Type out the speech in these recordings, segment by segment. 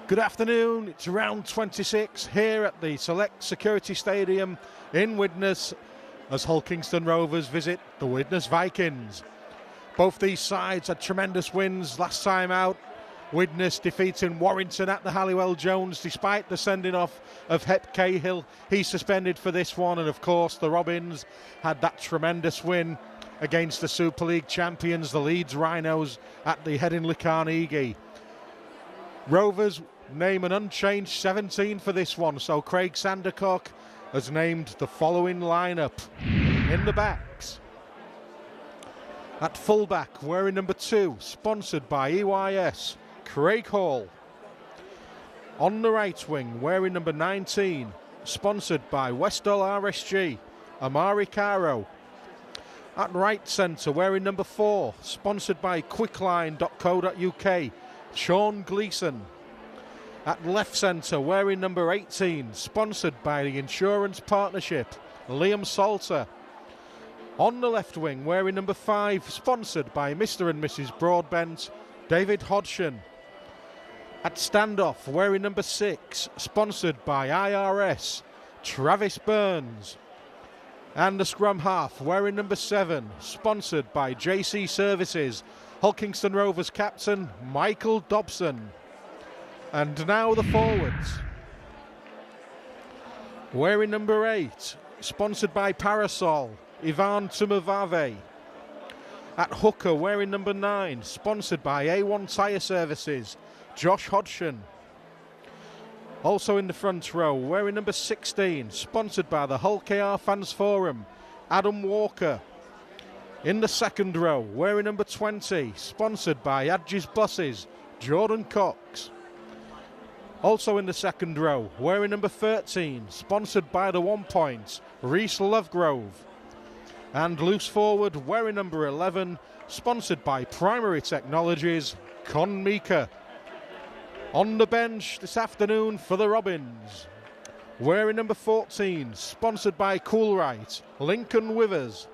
Good afternoon, it's round 26 here at the Select Security Stadium in Widnes as Hull Kingston Rovers visit the Widnes Vikings. Both these sides had tremendous wins last time out. Widnes defeating Warrington at the Halliwell Jones despite the sending off of Hep Cahill. He's suspended for this one, and of course the Robins had that tremendous win against the Super League champions, the Leeds Rhinos, at the Headingley Carnegie. Rovers name an unchanged 17 for this one, so Craig Sandercock has named the following lineup. In the backs, at fullback, wearing number 2, sponsored by EYS, Craig Hall. On the right wing, wearing number 19, sponsored by Westall RSG, Amari Caro. At right centre, wearing number 4, sponsored by Quickline.co.uk, Sean Gleeson. At left centre, wearing number 18, sponsored by the Insurance Partnership, Liam Salter. On the left wing, wearing number 5, sponsored by Mr. and Mrs. Broadbent, David Hodgson. At standoff, wearing number 6, sponsored by IRS, Travis Burns. And the scrum half, wearing number 7, sponsored by JC Services, Hull Kingston Rovers captain, Michael Dobson. And now the forwards. Wearing number 8, sponsored by Parasol, Ivan Tumavave. At hooker, wearing number 9, sponsored by A1 Tyre Services, Josh Hodgson. Also in the front row, wearing number 16, sponsored by the Hull KR Fans Forum, Adam Walker. In the second row, wearing number 20, sponsored by Adges Buses, Jordan Cox. Also in the second row, wearing number 13, sponsored by the 1 Point, Reese Lovegrove. And loose forward, wearing number 11, sponsored by Primary Technologies, Con Mika. On the bench this afternoon for the Robins, wearing number 14, sponsored by Coolrite, Lincoln Withers.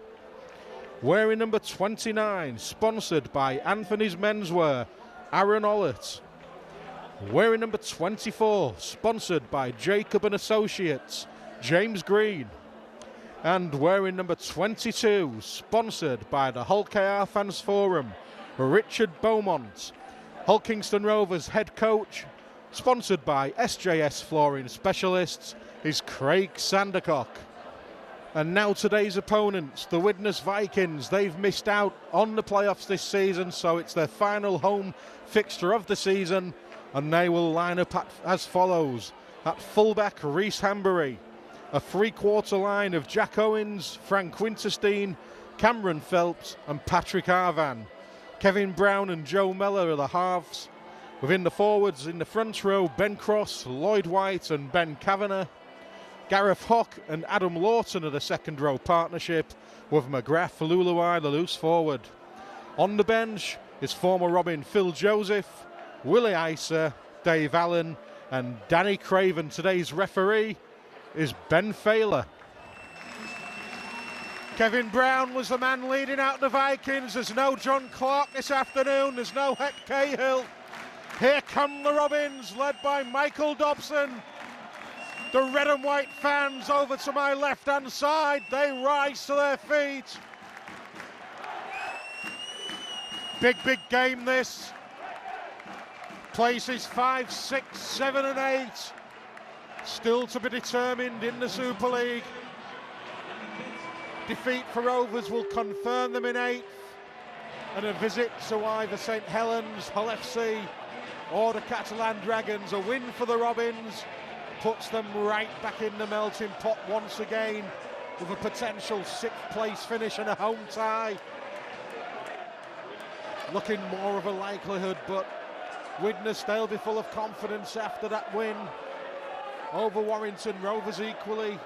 Wearing number 29, sponsored by Anthony's Menswear, Aaron Ollett. Wearing number 24, sponsored by Jacob and Associates, James Green. And wearing number 22, sponsored by the Hull KR Fans Forum, Richard Beaumont. Hull Kingston Rovers head coach, sponsored by SJS Flooring Specialists, is Craig Sandercock. And now today's opponents, the Widnes Vikings. They've missed out on the playoffs this season, so it's their final home fixture of the season, and they will line up as follows. At fullback, Reese Hambury. A three-quarter line of Jack Owens, Frank Winterstein, Cameron Phelps and Patrick Arvan. Kevin Brown and Joe Mellor are the halves. Within the forwards, in the front row, Ben Cross, Lloyd White and Ben Kavanagh. Gareth Hock and Adam Lawton are the second row partnership, with McGrath Luluai the loose forward. On the bench is former Robin Phil Joseph, Willie Isa, Dave Allen and Danny Craven. Today's referee is Ben Failer. Kevin Brown was the man leading out the Vikings. There's no John Clark this afternoon. There's no Hep Cahill. Here come the Robins, led by Michael Dobson. The red and white fans over to my left-hand side. They rise to their feet. Big game this. Places 5, 6, 7 and 8. Still to be determined in the Super League. Defeat for Rovers will confirm them in 8th. And a visit to either St Helens, Hull FC or the Catalan Dragons. A win for the Robins puts them right back in the melting pot once again, with a potential 6th place finish and a home tie. Looking more of a likelihood, but Widnes, they'll be full of confidence after that win over Warrington. Rovers equally,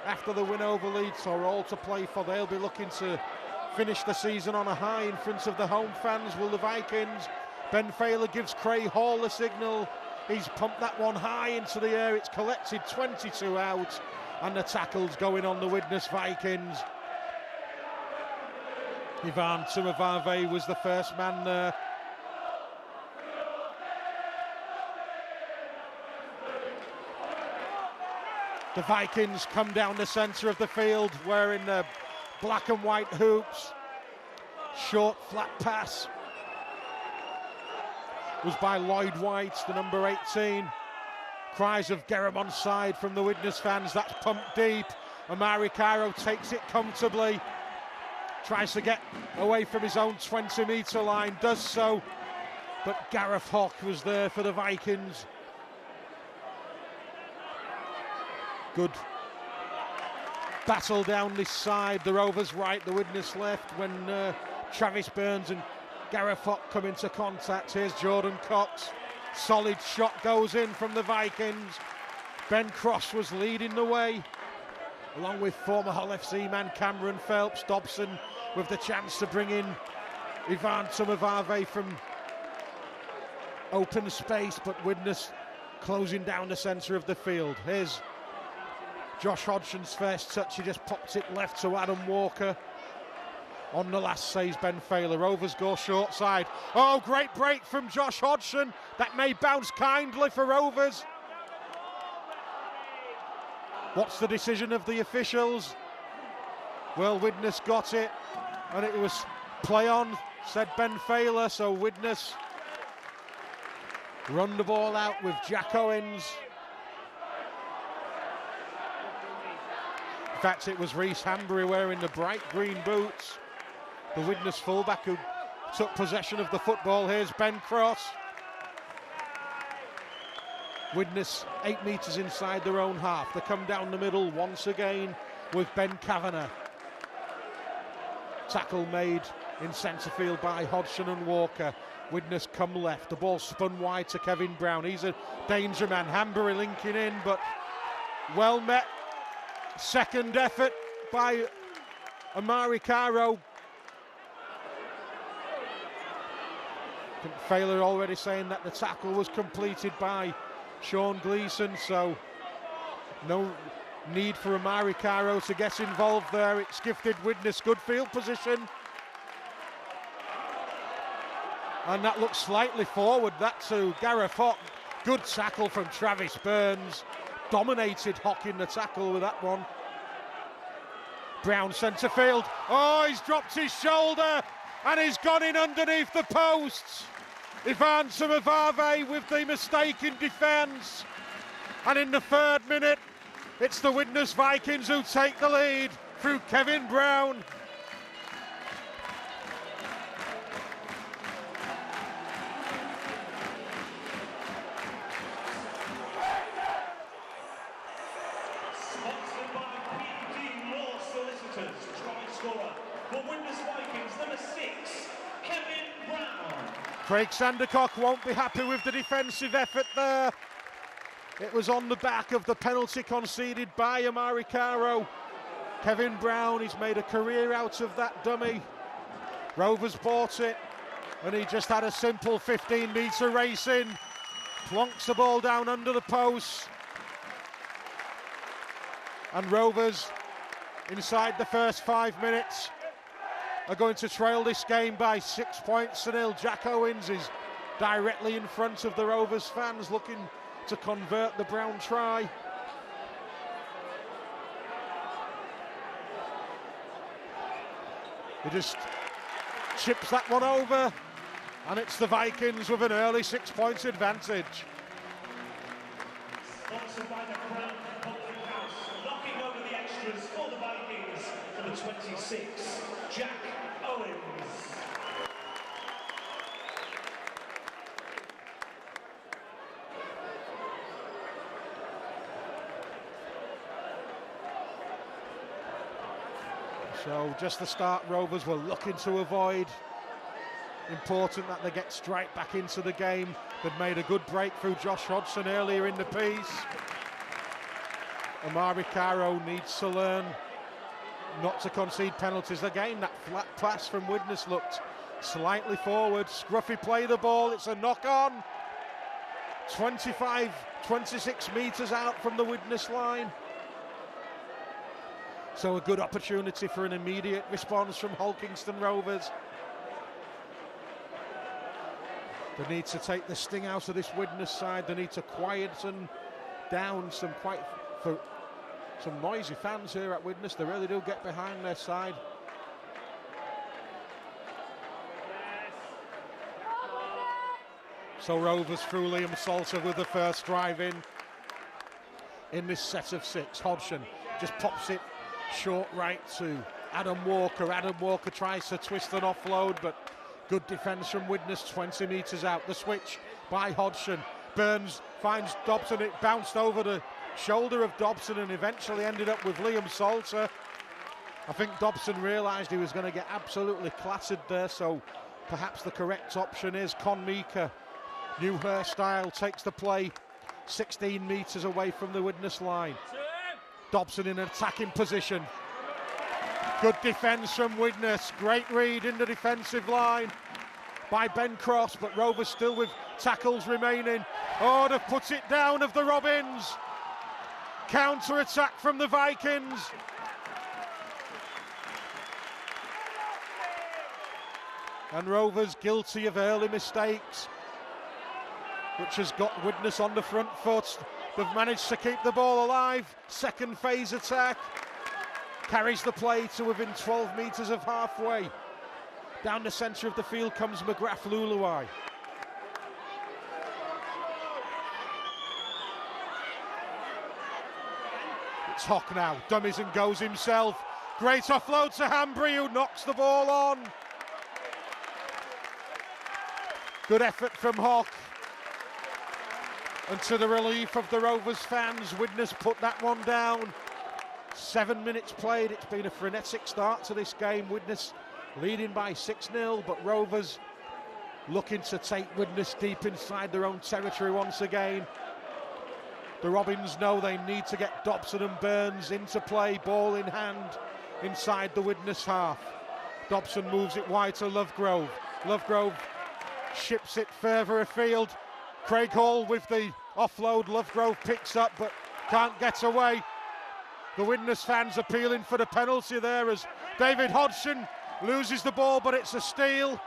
after the win over Leeds, are all to play for. They'll be looking to finish the season on a high in front of the home fans. Will the Vikings? Ben Failer gives Craig Hall the signal. He's pumped that one high into the air. It's collected 22 out, and the tackle's going on the Widnes Vikings. Ivan Tumavave was the first man there. The Vikings come down the centre of the field wearing the black and white hoops. Short, flat pass was by Lloyd White, the number 18. Cries of "Get him onside" from the Widnes fans. That's pumped deep. Amari Cairo takes it comfortably. Tries to get away from his own 20-metre line. Does so. But Gareth Hock was there for the Vikings. Good battle down this side. The Rovers right, the Widnes left. When Travis Burns and Gareth Hock come into contact. Here's Jordan Cox. Solid shot goes in from the Vikings. Ben Cross was leading the way, along with former Hull FC man Cameron Phelps. Dobson with the chance to bring in Ivan Tumavave from open space, but Widnes closing down the centre of the field. Here's Josh Hodgson's first touch. He just popped it left to Adam Walker. On the last, says Ben Failer. Rovers go short side. Oh, great break from Josh Hodgson. That may bounce kindly for Rovers. What's the decision of the officials? Well, Widnes got it, and it was play on, said Ben Failer. So Widnes run the ball out with Jack Owens. In fact, it was Reece Hambury wearing the bright green boots, the Widnes fullback, who took possession of the football. Here's Ben Cross. Widnes 8 metres inside their own half. They come down the middle once again with Ben Kavanagh. Tackle made in centre field by Hodgson and Walker. Widnes come left. The ball spun wide to Kevin Brown. He's a danger man. Hambury linking in, but well met. Second effort by Amari Cairo. Failer already saying that the tackle was completed by Sean Gleeson, so no need for Amari Cairo to get involved there. It's gifted Widnes good field position, and that looks slightly forward, that to Gareth Hock. Good tackle from Travis Burns. Dominated Hock in the tackle with that one. Brown centre field. Oh, he's dropped his shoulder and he's gone in underneath the posts. Ivan Tumavave with the mistake in defence. And in the 3rd minute, it's the Widnes Vikings who take the lead through Kevin Brown. Craig Sandercock won't be happy with the defensive effort there. It was on the back of the penalty conceded by Amari Cairo. Kevin Brown, he's made a career out of that dummy. Rovers bought it, and he just had a simple 15-metre race in. Plonks the ball down under the post. And Rovers, inside the first 5 minutes, are going to trail this game by 6 points to nil. Jack Owens is directly in front of the Rovers fans, looking to convert the Brown try. He just chips that one over, and it's the Vikings with an early 6 points advantage. Sponsored by the Crown Public House, knocking over the extras for the Vikings, number 26, Jack Owens. So just the start Rovers were looking to avoid. Important that they get straight back into the game. They'd made a good break through Josh Hodgson earlier in the piece. Amari Cairo needs to learn not to concede penalties. Again, that flat pass from Widnes looked slightly forward. Scruffy play the ball, it's a knock on. 26 metres out from the Widnes line. So a good opportunity for an immediate response from Hulkingston Rovers. They need to take the sting out of this Widnes side. They need to quieten down some quite Some noisy fans here at Widnes. They really do get behind their side. So Rovers through Liam Salter with the first drive in this set of 6. Hodgson just pops it short right to Adam Walker. Adam Walker tries to twist an offload, but good defence from Widnes 20 metres out. The switch by Hodgson. Burns finds Dobson. It bounced over the shoulder of Dobson and eventually ended up with Liam Salter. I think Dobson realised he was going to get absolutely clattered there, so perhaps the correct option is Con Meeker. New hairstyle, takes the play 16 metres away from the Widnes line. Dobson in an attacking position. Good defence from Widnes. Great read in the defensive line by Ben Cross, but Rovers still with tackles remaining. Oh, they've put it down of the Robins. Counter-attack from the Vikings. And Rovers guilty of early mistakes, which has got Widnes on the front foot. They've managed to keep the ball alive. Second phase attack. Carries the play to within 12 metres of halfway. Down the centre of the field comes McGrath Luluai. It's Hock now. Dummies and goes himself. Great offload to Hambry, who knocks the ball on. Good effort from Hock. And to the relief of the Rovers fans, Widnes put that one down. 7 minutes played. It's been a frenetic start to this game. Widnes leading by 6-0, but Rovers looking to take Widnes deep inside their own territory once again. The Robins know they need to get Dobson and Burns into play, ball in hand, inside the Widnes half. Dobson moves it wide to Lovegrove. Lovegrove ships it further afield. Craig Hall with the offload. Lovegrove picks up but can't get away. The Widnes fans appealing for the penalty there as David Hodgson loses the ball, but it's a steal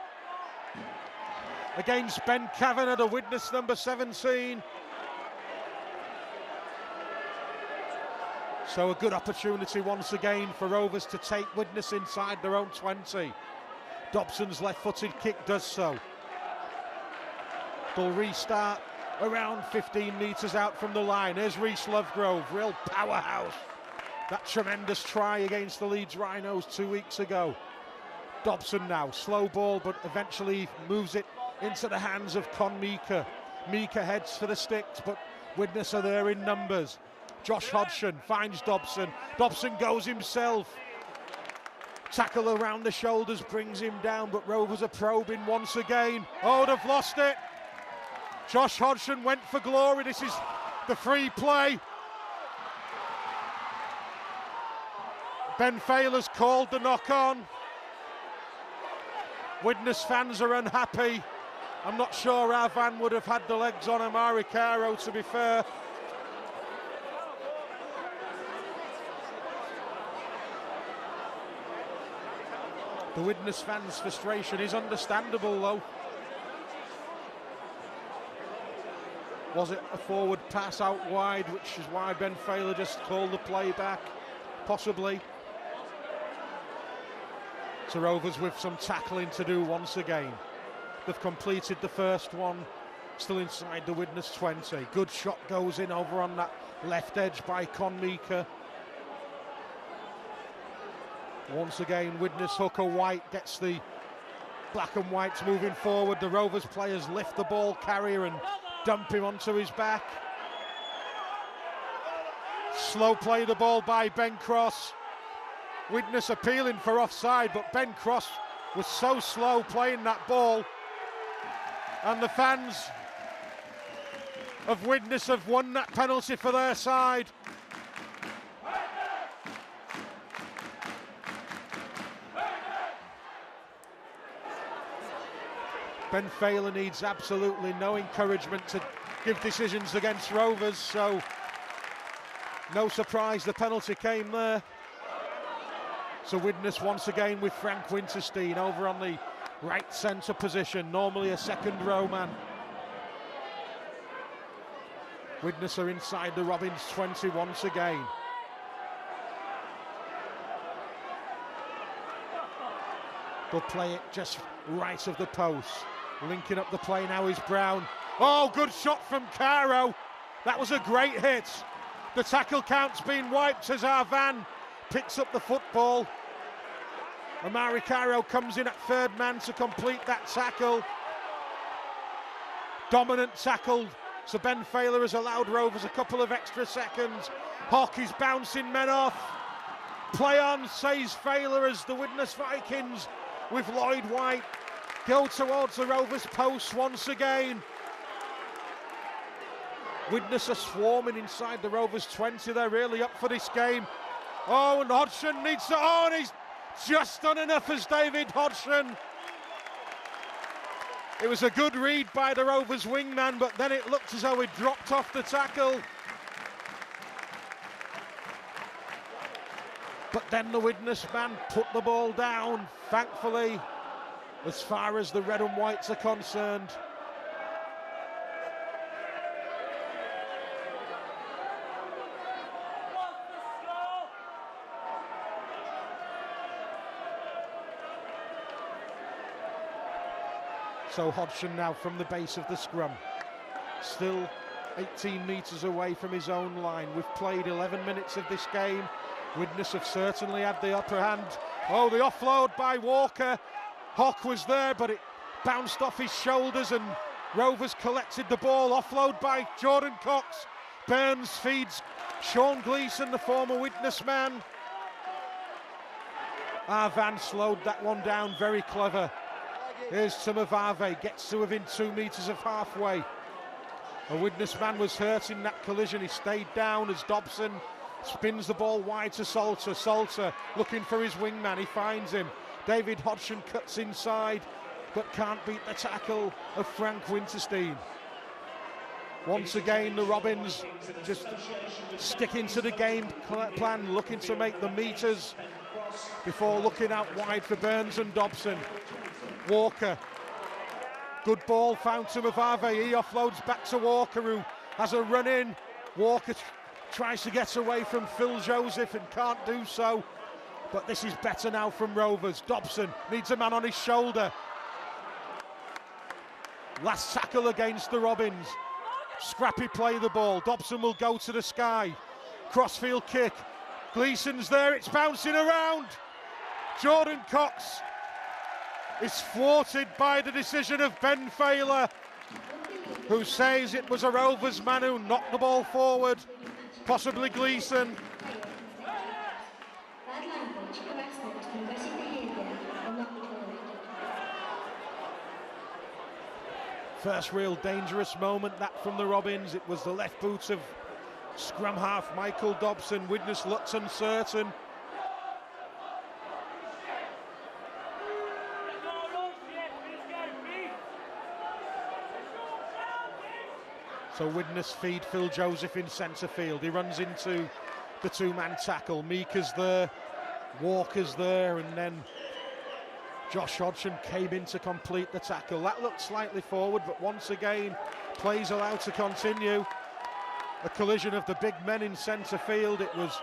against Ben Kavanagh, the Widnes number 17. So a good opportunity once again for Rovers to take Widnes inside their own 20. Dobson's left-footed kick does so. They'll restart around 15 metres out from the line. Here's Rhys Lovegrove, real powerhouse. That tremendous try against the Leeds Rhinos 2 weeks ago. Dobson now, slow ball, but eventually moves it into the hands of Con Meeker. Meeker heads for the sticks, but Widnes are there in numbers. Josh Hodgson finds Dobson. Dobson goes himself. Tackle around the shoulders brings him down, but Rovers are probing once again. Oh, they've lost it. Josh Hodgson went for glory. This is the free play. Ben Fayler's called the knock-on. Widnes fans are unhappy. I'm not sure our van would have had the legs on Amari Caro, to be fair. The Widnes fans' frustration is understandable, though. Was it a forward pass out wide, which is why Ben Fayler just called the play back? Possibly. So Rovers with some tackling to do once again. They've completed the first one, still inside the Widnes 20. Good shot goes in over on that left edge by Con Meeker. Once again, Widnes hooker White gets the black and whites moving forward. The Rovers players lift the ball carrier and dump him onto his back. Slow play the ball by Ben Cross. Widnes appealing for offside, but Ben Cross was so slow playing that ball. And the fans of Widnes have won that penalty for their side. Ben Fayler needs absolutely no encouragement to give decisions against Rovers, so no surprise the penalty came there. So Widnes once again with Frank Winterstein over on the right centre position, normally a second row man. Widnes are inside the Robins 20 once again. They'll play it just right of the post. Linking up the play now is Brown. Oh, good shot from Caro. That was a great hit. The tackle count's been wiped as Arvan picks up the football. Amari Caro comes in at third man to complete that tackle. Dominant tackle. So Ben Failer has allowed Rovers a couple of extra seconds. Hock is bouncing men off. Play on, says Failer, as the Widnes Vikings with Lloyd White go towards the Rovers post once again. Widnes are swarming inside the Rovers 20. They're really up for this game. Oh, and Hodgson needs to... Oh, and he's just done enough as David Hodgson. It was a good read by the Rovers wingman, but then it looked as though he dropped off the tackle. But then the Widnes man put the ball down, thankfully, as far as the red and whites are concerned. So Hodgson now from the base of the scrum, still 18 metres away from his own line. We've played 11 minutes of this game. Widnes have certainly had the upper hand. Oh, the offload by Walker. Hock was there, but it bounced off his shoulders and Rovers collected the ball. Offload by Jordan Cox. Burns feeds Sean Gleeson, the former Widnes man. Arvan slowed that one down, very clever. Here's Tumavave, gets to within 2 metres of halfway. A Widnes man was hurt in that collision. He stayed down as Dobson spins the ball wide to Salter. Salter looking for his wingman, he finds him. David Hodgson cuts inside, but can't beat the tackle of Frank Winterstein. Once again, the Robins just sticking to the game plan, looking to make the metres before looking out wide for Burns and Dobson. Walker, good ball found to Mavave. He offloads back to Walker, who has a run in. Walker tries to get away from Phil Joseph and can't do so, but this is better now from Rovers. Dobson needs a man on his shoulder. Last tackle against the Robins. Scrappy play the ball. Dobson will go to the sky. Crossfield kick. Gleeson's there, it's bouncing around. Jordan Cox is thwarted by the decision of Ben Failer, who says it was a Rovers man who knocked the ball forward, possibly Gleeson. First real dangerous moment, that from the Robins. It was the left boot of scrum half Michael Dobson. Widnes looks uncertain. So Widnes feed Phil Joseph in centre field. He runs into the two-man tackle. Meeker's there, Walker's there, and then Josh Hodgson came in to complete the tackle. That looked slightly forward, but once again, play's allowed to continue. A collision of the big men in centre field. It was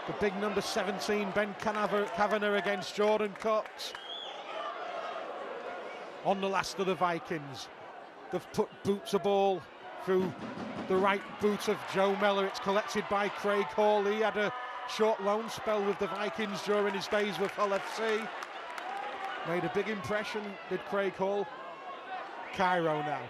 the big number 17, Ben Kavanagh, against Jordan Cox. On the last of the Vikings. They've put boots of ball through the right boot of Joe Mellor. It's collected by Craig Hall. He had a short loan spell with the Vikings during his days with Hull FC. Made a big impression, did Craig Hall. Cairo now.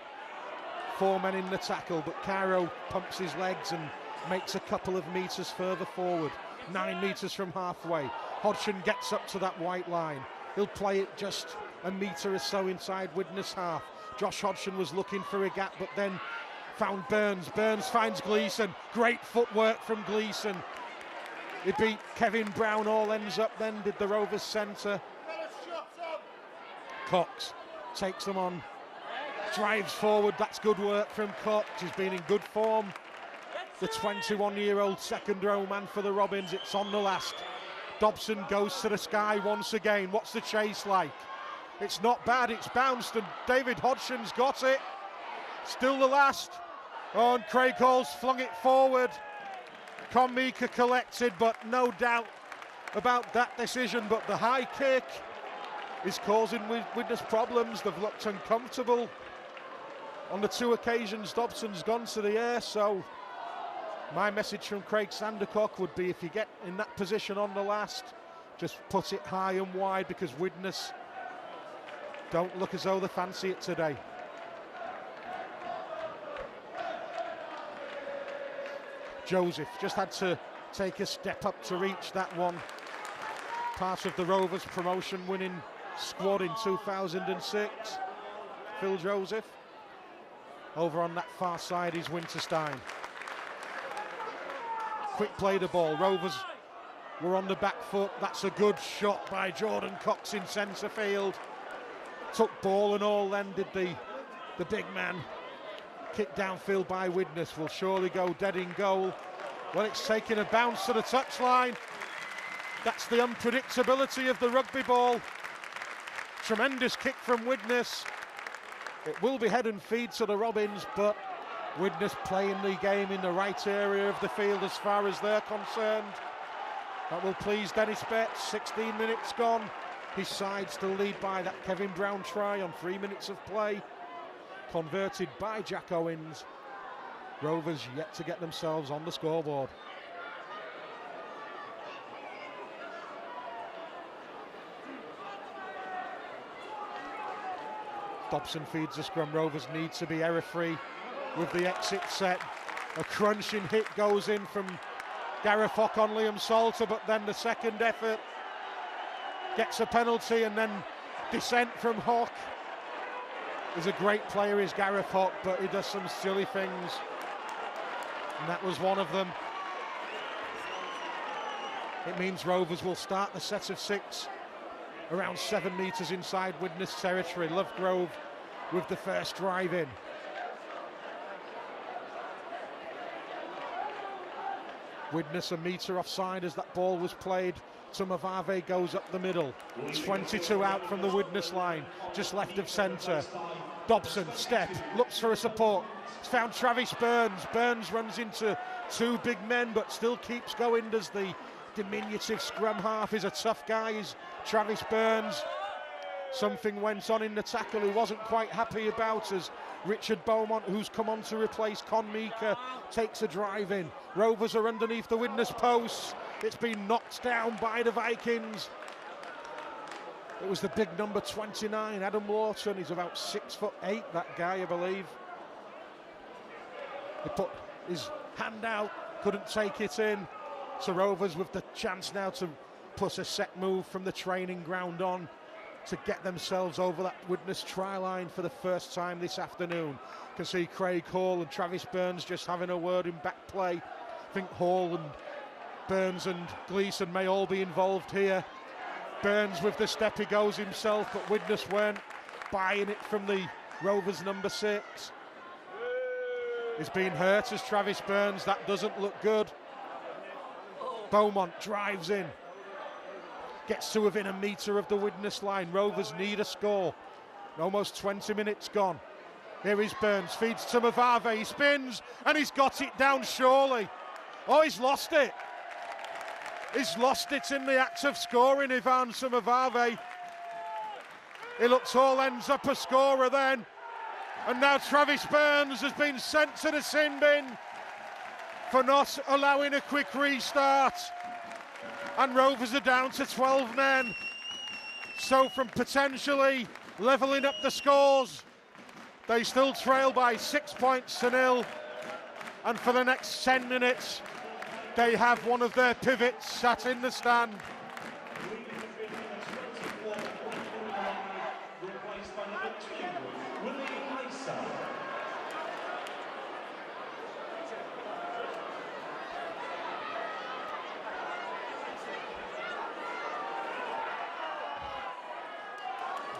4 men in the tackle, but Cairo pumps his legs and makes a couple of metres further forward. 9 metres from halfway. Hodgson gets up to that white line. He'll play it just a metre or so inside Widnes half. Josh Hodgson was looking for a gap, but then found Burns. Burns finds Gleeson. Great footwork from Gleeson. He beat Kevin Brown. All ends up then, did the Rovers centre. Cox takes them on. Drives forward. That's good work from Cox. He's been in good form. The 21-year-old second row man for the Robins. It's on the last. Dobson goes to the sky once again. What's the chase like? It's not bad, it's bounced, and David Hodgson's got it. Still the last. Oh, and Craig Hall's flung it forward. Con Meeker collected, but no doubt about that decision. But the high kick is causing Widnes problems. They've looked uncomfortable. On the 2 occasions Dobson's gone to the air, so my message from Craig Sandercock would be, if you get in that position on the last, just put it high and wide, because Widnes don't look as though they fancy it today. Joseph just had to take a step up to reach that one. Part of the Rovers promotion winning squad in 2006. Phil Joseph. Over on that far side is Winterstein. Quick play the ball. Rovers were on the back foot. That's a good shot by Jordan Cox in centre field. Took ball and all then, did the big man. Kick downfield by Widnes will surely go dead in goal. Well, it's taking a bounce to the touchline. That's the unpredictability of the rugby ball. Tremendous kick from Widnes. It will be head and feed to the Robins, but Widnes playing the game in the right area of the field as far as they're concerned. That will please Dennis Betts. 16 minutes gone. His side still lead by that Kevin Brown try on 3 minutes of play. Converted by Jack Owens. Rovers yet to get themselves on the scoreboard. Dobson feeds the scrum. Rovers need to be error-free with the exit set. A crunching hit goes in from Gareth Hock on Liam Salter, but then the second effort gets a penalty, and then dissent from Hock. He's a great player, is Gareth Hock, but he does some silly things, and that was one of them. It means Rovers will start the set of 6 around 7 metres inside Widnes territory. Lovegrove with the first drive in. Widnes a metre offside as that ball was played. Tumavave goes up the middle. It's 22 out from the Widnes line, just left of centre. Dobson, step, looks for a support. It's found Travis Burns. Burns runs into 2 big men, but still keeps going. Does the diminutive scrum half, is a tough guy, is Travis Burns. Something went on in the tackle he wasn't quite happy about, as Richard Beaumont, who's come on to replace Con Meeker, takes a drive in. Rovers are underneath the Widnes posts. It's been knocked down by the Vikings. It was the big number 29, Adam Lawton. He's about 6'8", that guy, I believe. He put his hand out, couldn't take it in. So Rovers with the chance now to put a set move from the training ground on to get themselves over that Widnes try line for the first time this afternoon. You can see Craig Hall and Travis Burns just having a word in back play. I think Hall and Burns and Gleeson may all be involved here. Burns with the step, he goes himself, but Widnes weren't buying it from the Rovers number 6. He's been hurt as Travis Burns. That doesn't look good. Beaumont drives in. Gets to within a metre of the Widnes line. Rovers need a score. Almost 20 minutes gone. Here is Burns, feeds to Mavave. He spins and he's got it down surely. Oh, he's lost it. He's lost it in the act of scoring, Ivan Sumavave. He looks all ends up a scorer then. And now Travis Burns has been sent to the sin bin for not allowing a quick restart. And Rovers are down to 12 men. So from potentially levelling up the scores, they still trail by 6 points to 0. And for the next 10 minutes, they have one of their pivots sat in the stand.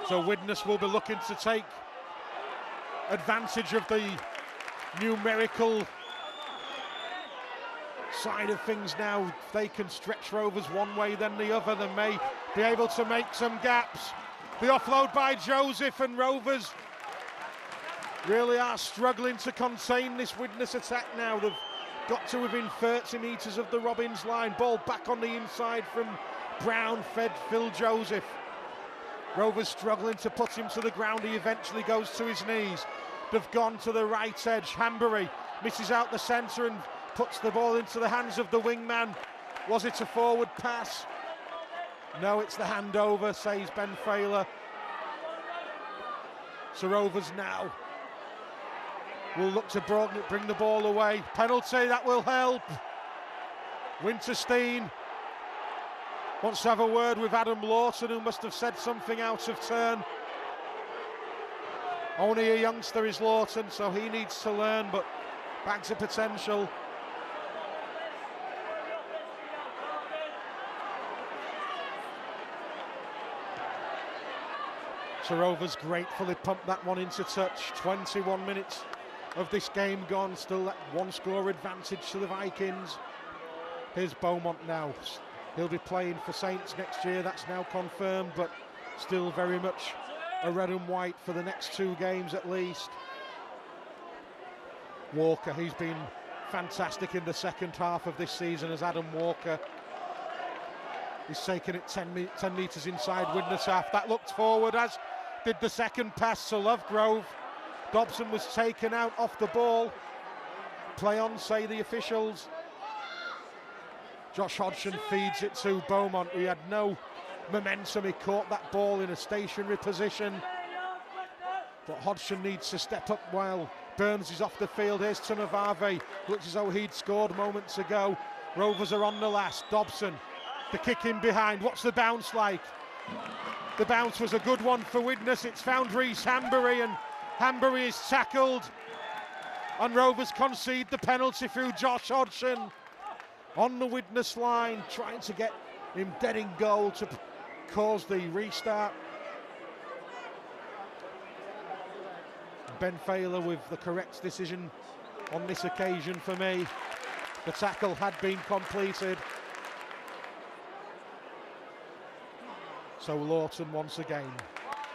So Widnes will be looking to take advantage of the numerical side of things now. If they can stretch Rovers one way then the other, they may be able to make some gaps. The offload by Joseph, and Rovers really are struggling to contain this Widnes attack now. They've got to within 30 metres of the Robins line. Ball back on the inside from Brown, fed Phil Joseph. Rovers struggling to put him to the ground. He eventually goes to his knees. They've gone to the right edge. Hanbury misses out the centre and puts the ball into the hands of the wingman. Was it a forward pass? No, it's the handover, says Ben Failer. So Rovers now will look to bring the ball away. Penalty, that will help. Winterstein wants to have a word with Adam Lawton, who must have said something out of turn. Only a youngster is Lawton, so he needs to learn, but back to potential. So Rovers gratefully pumped that one into touch. 21 minutes of this game gone, still that one score advantage to the Vikings. Here's Beaumont now. He'll be playing for Saints next year, that's now confirmed, but still very much a red and white for the next 2 games at least. Walker, he's been fantastic in the second half of this season as Adam Walker. He's taken it 10 metres inside Widnes half. That looked forward, as did the second pass to Lovegrove. Dobson was taken out off the ball. Play on, say the officials. Josh Hodgson feeds it to Beaumont. He had no momentum. He caught that ball in a stationary position. But Hodgson needs to step up while Burns is off the field. Here's Tumavave. Looks as though he'd scored moments ago. Rovers are on the last. Dobson, the kick in behind. What's the bounce like? The bounce was a good one for Widnes. It's found Reese Hanbury, and Hanbury is tackled. And Rovers concede the penalty through Josh Hodgson on the Widnes line, trying to get him dead in goal to cause the restart. Ben Failer with the correct decision on this occasion for me. The tackle had been completed. So Lawton once again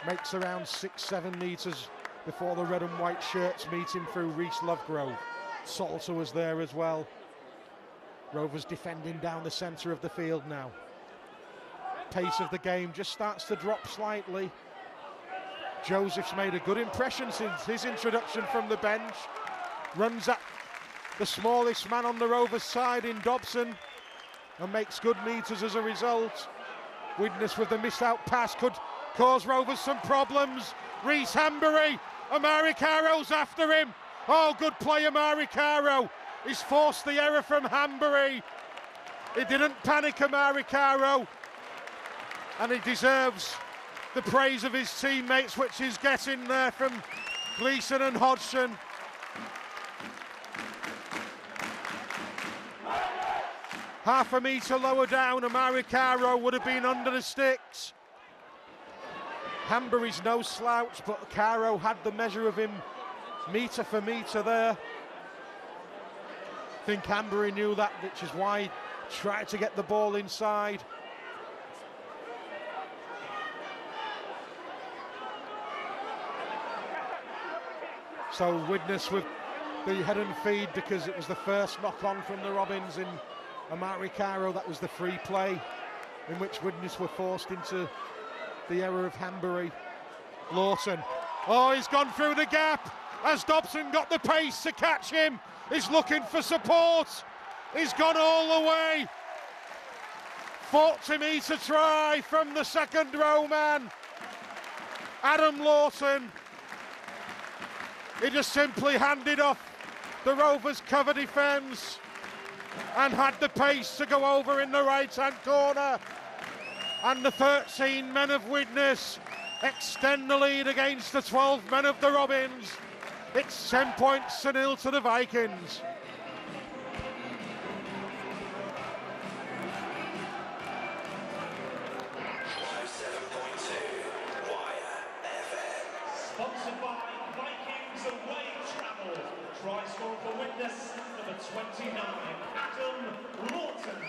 makes around 6-7 metres before the red and white shirts meet him through Reese Lovegrove. Salter was there as well. Rovers defending down the centre of the field now. Pace of the game just starts to drop slightly. Joseph's made a good impression since his introduction from the bench. Runs at the smallest man on the Rovers side in Dobson and makes good metres as a result. Widnes with the missed out pass could cause Rovers some problems. Reese Hanbury, Amari Caro's after him. Oh, good play, Amari Caro. He's forced the error from Hanbury. He didn't panic, Amari Caro, and he deserves the praise of his teammates, which he's getting there from Gleeson and Hodgson. Half a metre lower down, Amari Caro would have been under the sticks. Hanbury's no slouch, but Caro had the measure of him metre for metre there. I think Hanbury knew that, which is why he tried to get the ball inside. So Widnes with the head and feed, because it was the first knock on from the Robins in Amari Caro. That was the free play in which Widnes were forced into the error of Hanbury. Lawton, oh, he's gone through the gap as Dobson got the pace to catch him. He's looking for support. He's gone all the way. 40-metre try from the second row man, Adam Lawton. He just simply handed off the Rovers' cover defence and had the pace to go over in the right-hand corner. And the 13 men of Widnes extend the lead against the 12 men of the Robins. It's 10 points to 0 to the Vikings. Sponsored by Vikings Away Travel. Try score for Widnes, number 29, Adam Lawton.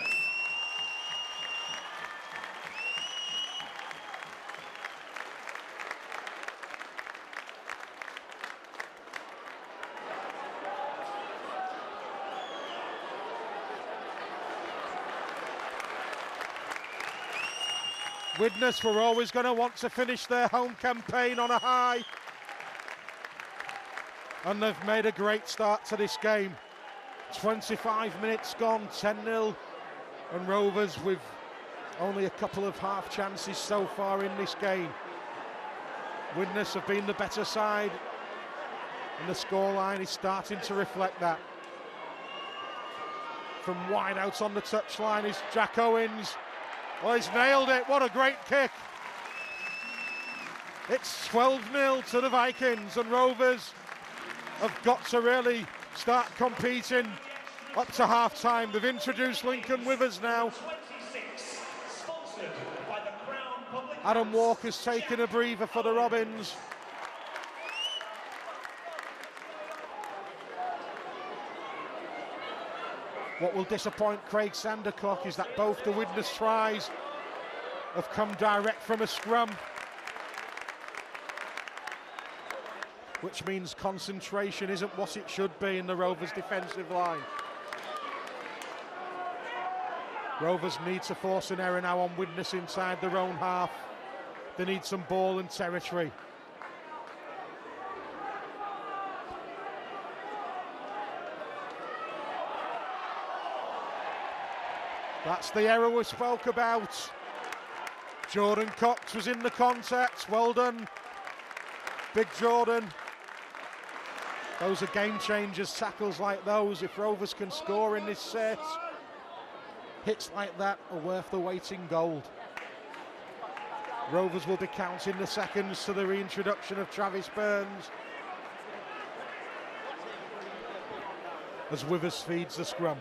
Widnes were always going to want to finish their home campaign on a high. And they've made a great start to this game. 25 minutes gone, 10-0. And Rovers with only a couple of half chances so far in this game. Widnes have been the better side. And the scoreline is starting to reflect that. From wide out on the touchline is Jack Owens. Well, he's nailed it. What a great kick. It's 12-0 to the Vikings, and Rovers have got to really start competing up to half-time. They've introduced Lincoln Withers now. Adam Walker's taken a breather for the Robins. What will disappoint Craig Sandercock is that both the Widnes tries have come direct from a scrum, which means concentration isn't what it should be in the Rovers' defensive line. Rovers need to force an error now on Widnes inside their own half. They need some ball and territory. That's the error we spoke about. Jordan Cox was in the contact. Well done, Big Jordan. Those are game changers, tackles like those. If Rovers can score in this set, hits like that are worth the weight in gold. Rovers will be counting the seconds to the reintroduction of Travis Burns. As Withers feeds the scrum.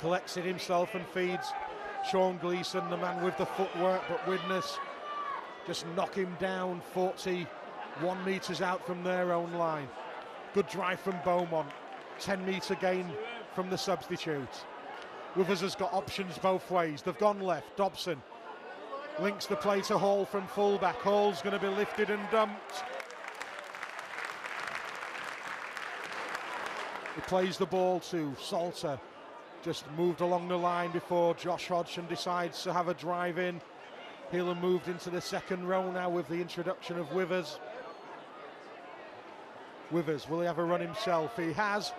Collects it himself and feeds Sean Gleeson, the man with the footwork, but Widnes just knock him down 41 metres out from their own line. Good drive from Beaumont, 10-metre gain from the substitute. Withers has got options both ways. They've gone left. Dobson links the play to Hall from fullback. Hall's going to be lifted and dumped. He plays the ball to Salter. Just moved along the line before Josh Hodgson decides to have a drive in. He'll have moved into the second row now with the introduction of Withers. Withers, will he have a run himself? He has.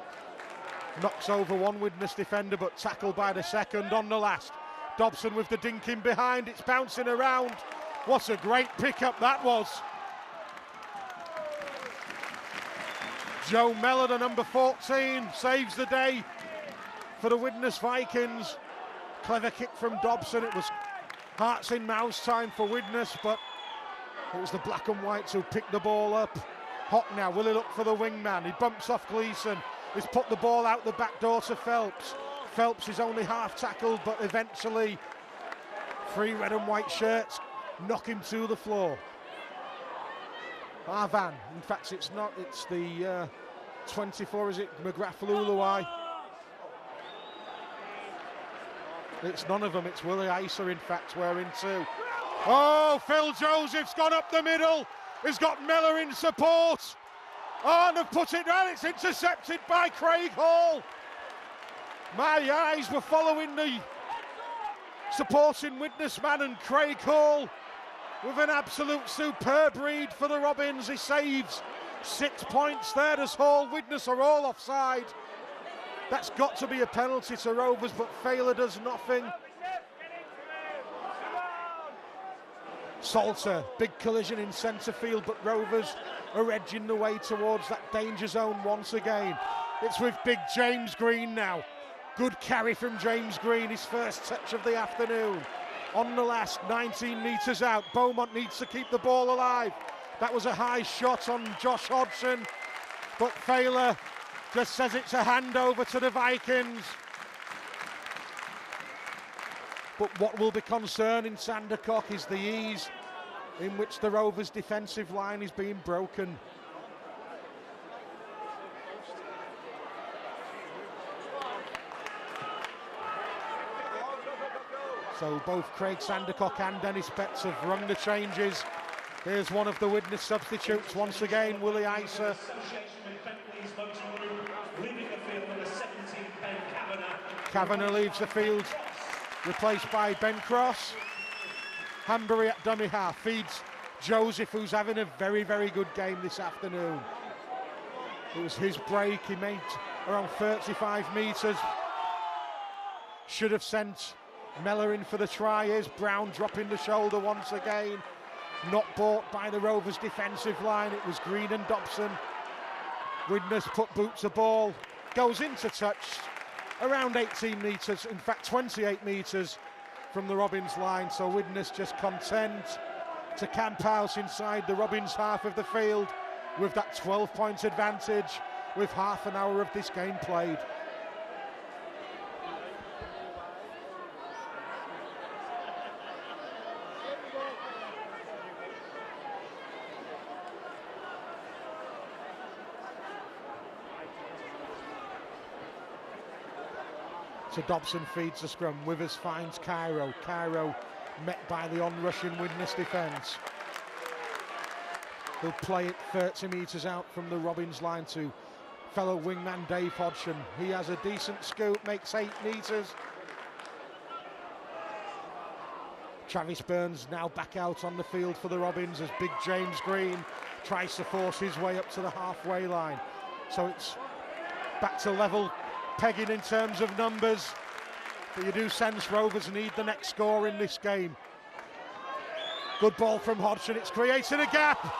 Knocks over one Widnes defender, but tackled by the second on the last. Dobson with the dink in behind. It's bouncing around. What a great pickup that was. Joe Mellor, the number 14, saves the day for the Widnes Vikings. Clever kick from Dobson. It was hearts in mouths time for Widnes, but it was the black and whites who picked the ball up. Hock now, will he look for the wingman? He bumps off Gleeson. He's put the ball out the back door to Phelps. Phelps is only half tackled, but eventually 3 red and white shirts knock him to the floor. Arvan, in fact it's not, it's the 24, is it? McGrath Luluai. It's none of them, it's Willie Isa in fact wearing 2. Oh, Phil Joseph's gone up the middle. He's got Mellor in support. Oh, and they've put it down. It's intercepted by Craig Hall. My eyes were following the supporting Widnes man, and Craig Hall with an absolute superb read for the Robins. He saves 6 points there as Hall. Widnes are all offside. That's got to be a penalty to Rovers, but Failer does nothing. Salter, big collision in centre field, but Rovers are edging the way towards that danger zone once again. It's with big James Green now. Good carry from James Green, his first touch of the afternoon. On the last, 19 metres out. Beaumont needs to keep the ball alive. That was a high shot on Josh Hodgson, but Failer just says it's a handover to the Vikings. But what will be concerning Sandercock is the ease in which the Rovers' defensive line is being broken. So both Craig Sandercock and Dennis Betts have rung the changes. Here's one of the Widnes substitutes once again, Willie Isa. Kavanagh leaves the field, replaced by Ben Cross. Hanbury at dummy half feeds Joseph, who's having a very, very good game this afternoon. It was his break, he made around 35 metres. Should have sent Mellor in for the try. Here's Brown dropping the shoulder once again. Not bought by the Rovers defensive line. It was Green and Dobson. Widnes put boot to ball. Goes into touch around 18 metres. In fact, 28 metres from the Robins line. So Widnes just content to camp out inside the Robins half of the field with that 12-point advantage with half an hour of this game played. So Dobson feeds the scrum. Withers finds Cairo. Cairo met by the on-rushing Widnes defence. He'll play it 30 metres out from the Robins line to fellow wingman Dave Hodgson. He has a decent scoop, makes 8 metres. Travis Burns now back out on the field for the Robins as big James Green tries to force his way up to the halfway line. So it's back to level pegging in terms of numbers, but you do sense Rovers need the next score in this game. Good ball from Hodgson, it's created a gap.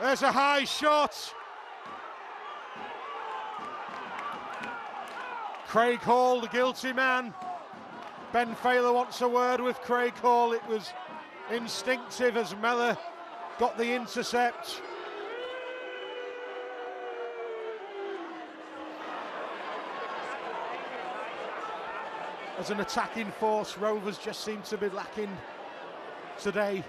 There's a high shot. Craig Hall, the guilty man. Ben Fayler wants a word with Craig Hall. It was instinctive as Mellor got the intercept. As an attacking force, Rovers just seem to be lacking today.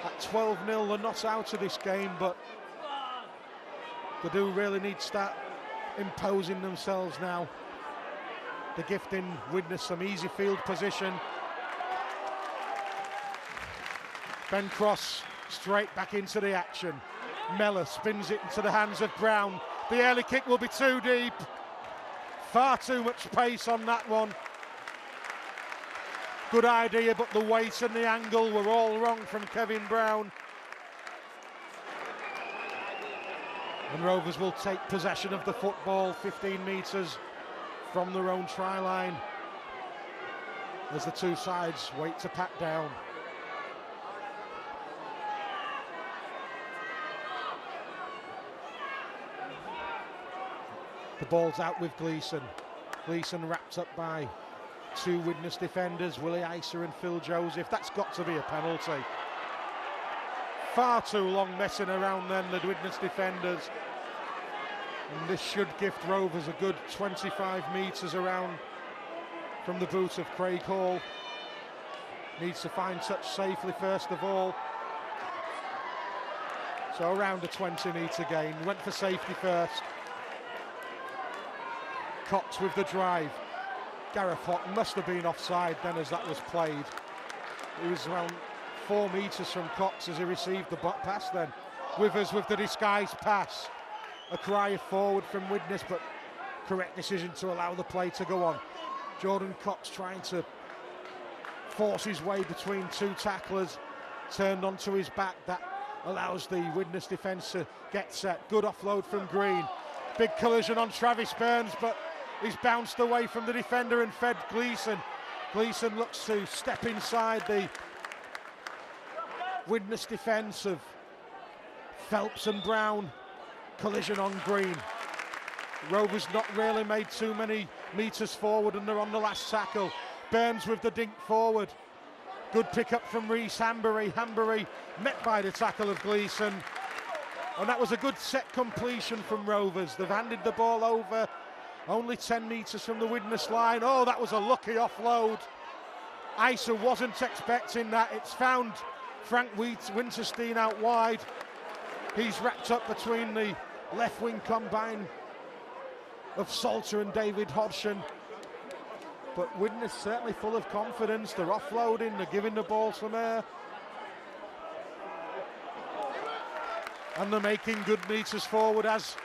At 12-0, they're not out of this game, but they do really need to start imposing themselves now. They're gifting Widnes some easy field position. Ben Cross straight back into the action. Mellor spins it into the hands of Brown. The early kick will be too deep. Far too much pace on that one. Good idea, but the weight and the angle were all wrong from Kevin Brown. And Rovers will take possession of the football 15 metres from their own try line as the two sides wait to pat down. The ball's out with Gleeson. Gleeson wrapped up by 2 Widnes defenders, Willie Iser and Phil Joseph. That's got to be a penalty. Far too long messing around then, the Widnes defenders. And this should gift Rovers a good 25 metres around from the boot of Craig Hall. Needs to find touch safely first of all. So around a 20-metre gain. Went for safety first. Cox with the drive. Gareth Hott must have been offside then as that was played. He was around 4 metres from Cox as he received the pass then. Withers with the disguised pass. A cry forward from Widnes, but correct decision to allow the play to go on. Jordan Cox trying to force his way between 2 tacklers. Turned onto his back. That allows the Widnes defence to get set. Good offload from Green. Big collision on Travis Burns, but he's bounced away from the defender and fed Gleeson. Gleeson looks to step inside the Widnes defence of Phelps and Brown. Collision on Green. Rovers not really made too many metres forward and they're on the last tackle. Burns with the dink forward. Good pick up from Reece Hanbury. Hanbury met by the tackle of Gleeson. And that was a good set completion from Rovers. They've handed the ball over. Only 10 metres from the Widnes line. Oh, that was a lucky offload. Iser wasn't expecting that. It's found Frank Winterstein out wide. He's wrapped up between the left wing combine of Salter and David Hodgson. But Widnes certainly full of confidence. They're offloading, they're giving the ball some air. And they're making good metres forward as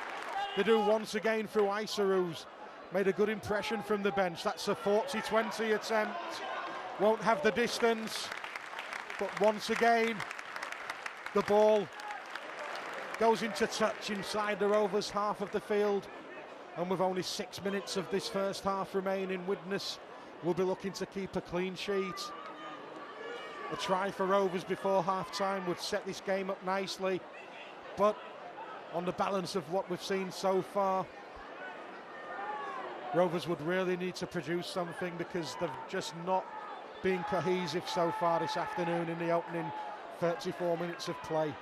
they do once again through Iser, who's made a good impression from the bench. That's a 40-20 attempt. Won't have the distance, but once again, the ball goes into touch inside the Rovers' half of the field. And with only 6 minutes of this first half remaining, Widnes will be looking to keep a clean sheet. A try for Rovers before half-time would set this game up nicely, but on the balance of what we've seen so far, Rovers would really need to produce something because they've just not been cohesive so far this afternoon in the opening 34 minutes of play.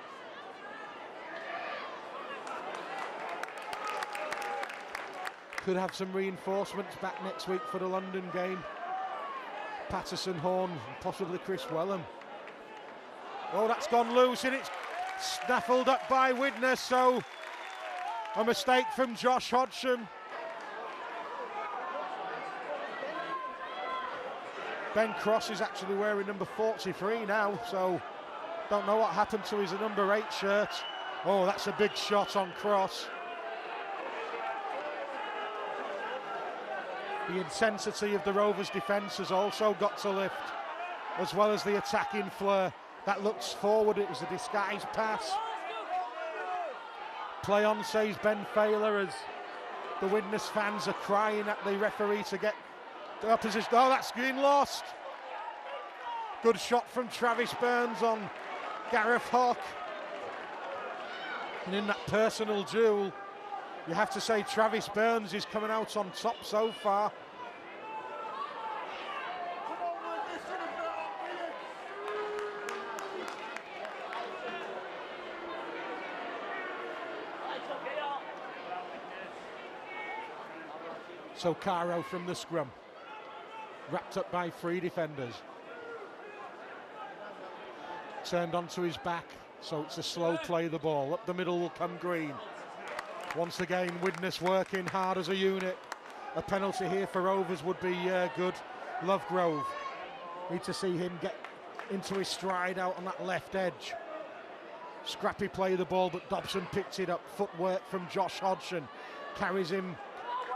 Could have some reinforcements back next week for the London game. Patterson, Horn, and possibly Chris Wellham. Oh, that's gone loose and it's snaffled up by Widnes, so a mistake from Josh Hodgson. Ben Cross is actually wearing number 43 now, so don't know what happened to his number 8 shirt. Oh, that's a big shot on Cross. The intensity of the Rovers' defence has also got to lift, as well as the attacking flair. That looks forward, it was a disguised pass. Play on, says Ben Failer, as the Widnes fans are crying at the referee to get the opposition. Oh, that's been lost. Good shot from Travis Burns on Gareth Hock. And in that personal duel, you have to say Travis Burns is coming out on top so far. So Caro from the scrum, wrapped up by 3 defenders. Turned onto his back, so it's a slow play the ball. Up the middle will come Green. Once again, Widnes working hard as a unit. A penalty here for Rovers would be good. Lovegrove, need to see him get into his stride out on that left edge. Scrappy play the ball, but Dobson picked it up. Footwork from Josh Hodgson carries him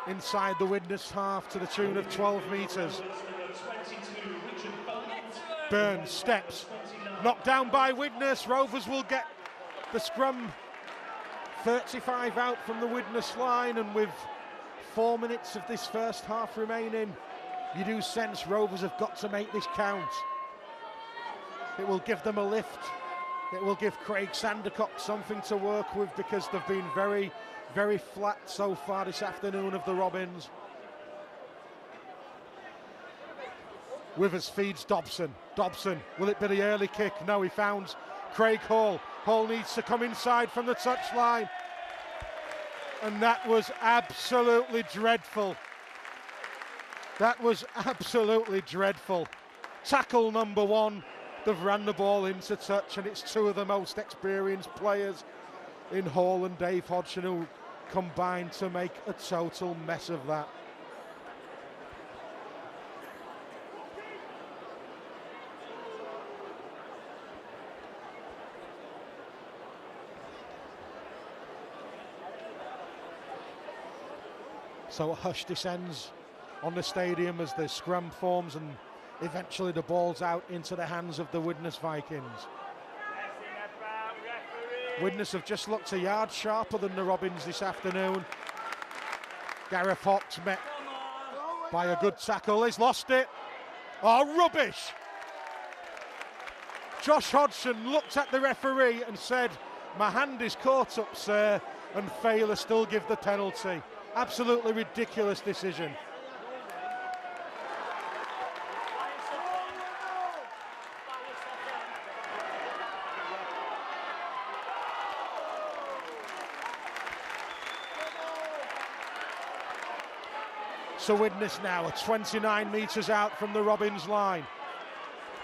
inside the Widnes half to the tune of 12 metres. Burns steps, knocked down by Widnes. Rovers will get the scrum. 35 out from the Widnes line, and with 4 minutes of this first half remaining, you do sense Rovers have got to make this count. It will give them a lift. It will give Craig Sandercock something to work with, because they've been very, very flat so far this afternoon of the Robins. Withers feeds Dobson. Dobson, will it be the early kick? No, he found Craig Hall. Hall needs to come inside from the touchline. And that was absolutely dreadful. That was absolutely dreadful. Tackle number 1. They've ran the ball into touch, and it's 2 of the most experienced players in Hall and Dave Hodgson who combined to make a total mess of that. So a hush descends on the stadium as the scrum forms, and eventually the ball's out into the hands of the Widnes Vikings. Widnes have just looked a yard sharper than the Robins this afternoon. Gareth Hawks met by a good tackle. He's lost it. Oh, rubbish! Josh Hodgson looked at the referee and said, "My hand is caught up, sir," and Failer still give the penalty. Absolutely ridiculous decision. So Widnes now are 29 metres out from the Robins line.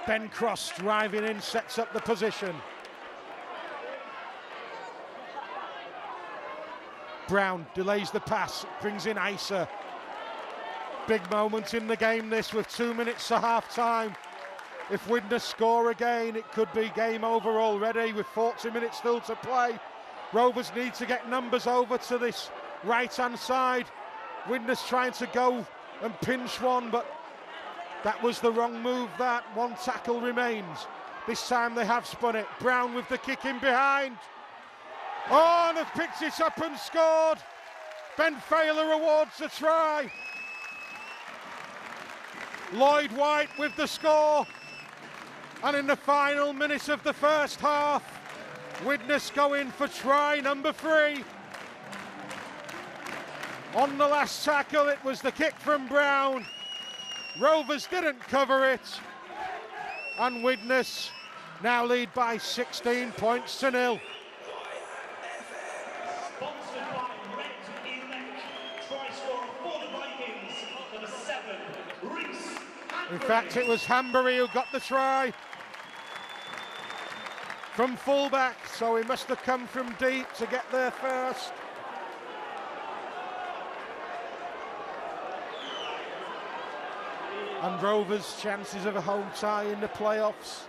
Ben Cross driving in, sets up the position. Brown delays the pass, brings in Isa. Big moment in the game this, with 2 minutes to half time. If Widnes score again, it could be game over already with 40 minutes still to play. Rovers need to get numbers over to this right hand side. Widnes trying to go and pinch one, but that was the wrong move. That one tackle remains. This time they have spun it. Brown with the kick in behind. Oh, and they've picked it up and scored. Ben Failer awards the try. Lloyd White with the score. And in the final minute of the first half, Widnes go in for try number 3. On the last tackle, it was the kick from Brown. Rovers didn't cover it. And Widnes now lead by 16 points to 0. Sponsored by Red Elect. Try scorer for the Vikings, number 7, Reese. In fact, it was Hambury who got the try from fullback, so he must have come from deep to get there first. And Rovers' chances of a home tie in the playoffs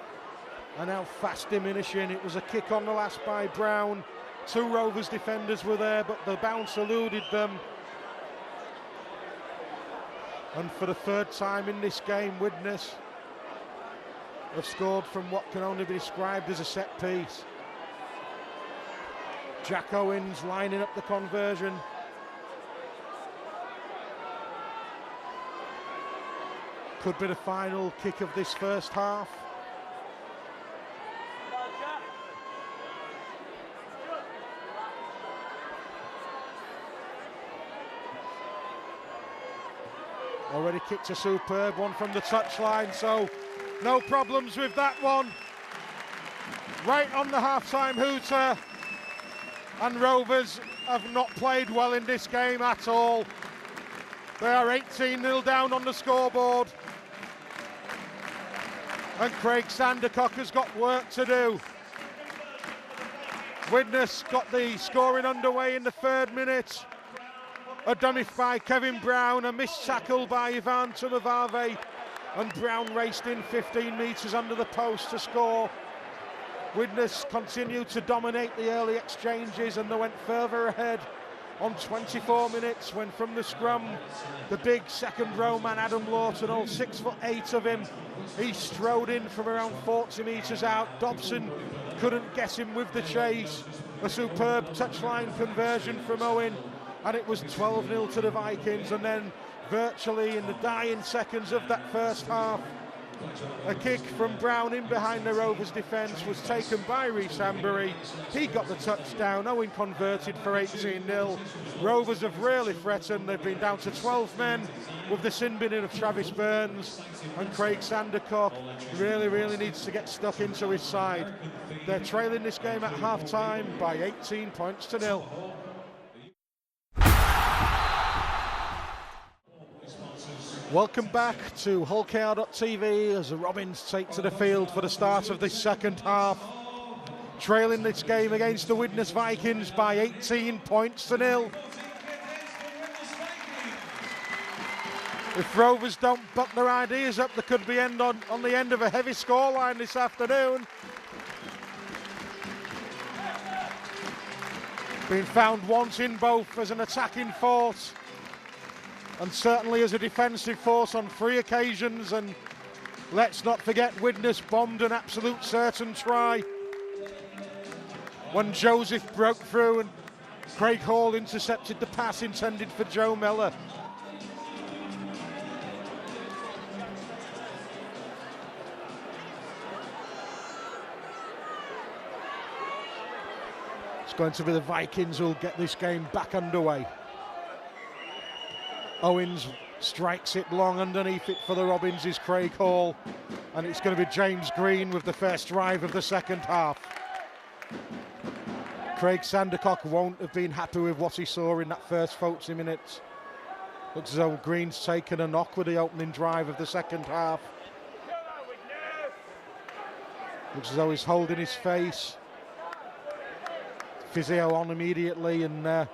are now fast diminishing. It was a kick on the last by Brown. 2 Rovers defenders were there, but the bounce eluded them. And for the 3rd time in this game, Widnes have scored from what can only be described as a set piece. Jack Owens lining up the conversion. Could be the final kick of this first half. Already kicked a superb one from the touchline, so no problems with that one. Right on the half-time hooter. And Rovers have not played well in this game at all. They are 18-0 down on the scoreboard. And Craig Sandercock has got work to do. Widnes got the scoring underway in the 3rd minute. A dummy by Kevin Brown, a missed tackle by Ivan Tumavave, and Brown raced in 15 metres under the post to score. Widnes continued to dominate the early exchanges, and they went further ahead on 24 minutes when from the scrum, the big second row man Adam Lawton, all 6'8" of him, he strode in from around 40 metres out. Dobson couldn't get him with the chase. A superb touchline conversion from Owen, and it was 12-0 to the Vikings. And then virtually in the dying seconds of that first half, a kick from Brown in behind the Rovers defence was taken by Reece Hambury. He got the touchdown. Owen converted for 18-0. Rovers have really threatened. They've been down to 12 men with the sin binning of Travis Burns, and Craig Sandercock really needs to get stuck into his side. They're trailing this game at half-time by 18 points to 0. Welcome back to HullKR.tv as the Robins take to the field for the start of this second half. Trailing this game against the Widnes Vikings by 18 points to 0. If Rovers don't buck their ideas up, there could be on the end of a heavy scoreline this afternoon. Been found wanting both as an attacking force and certainly as a defensive force on 3 occasions. And let's not forget, Widnes bombed an absolute certain try when Joseph broke through and Craig Hall intercepted the pass intended for Joe Miller. It's going to be the Vikings who'll get this game back underway. Owens strikes it long underneath it for the Robins is Craig Hall, and it's going to be James Green with the first drive of the second half. Craig Sandercock won't have been happy with what he saw in that first 40 minutes. Looks as though Green's taken a knock with the opening drive of the second half. Looks as though he's holding his face. Physio on immediately, and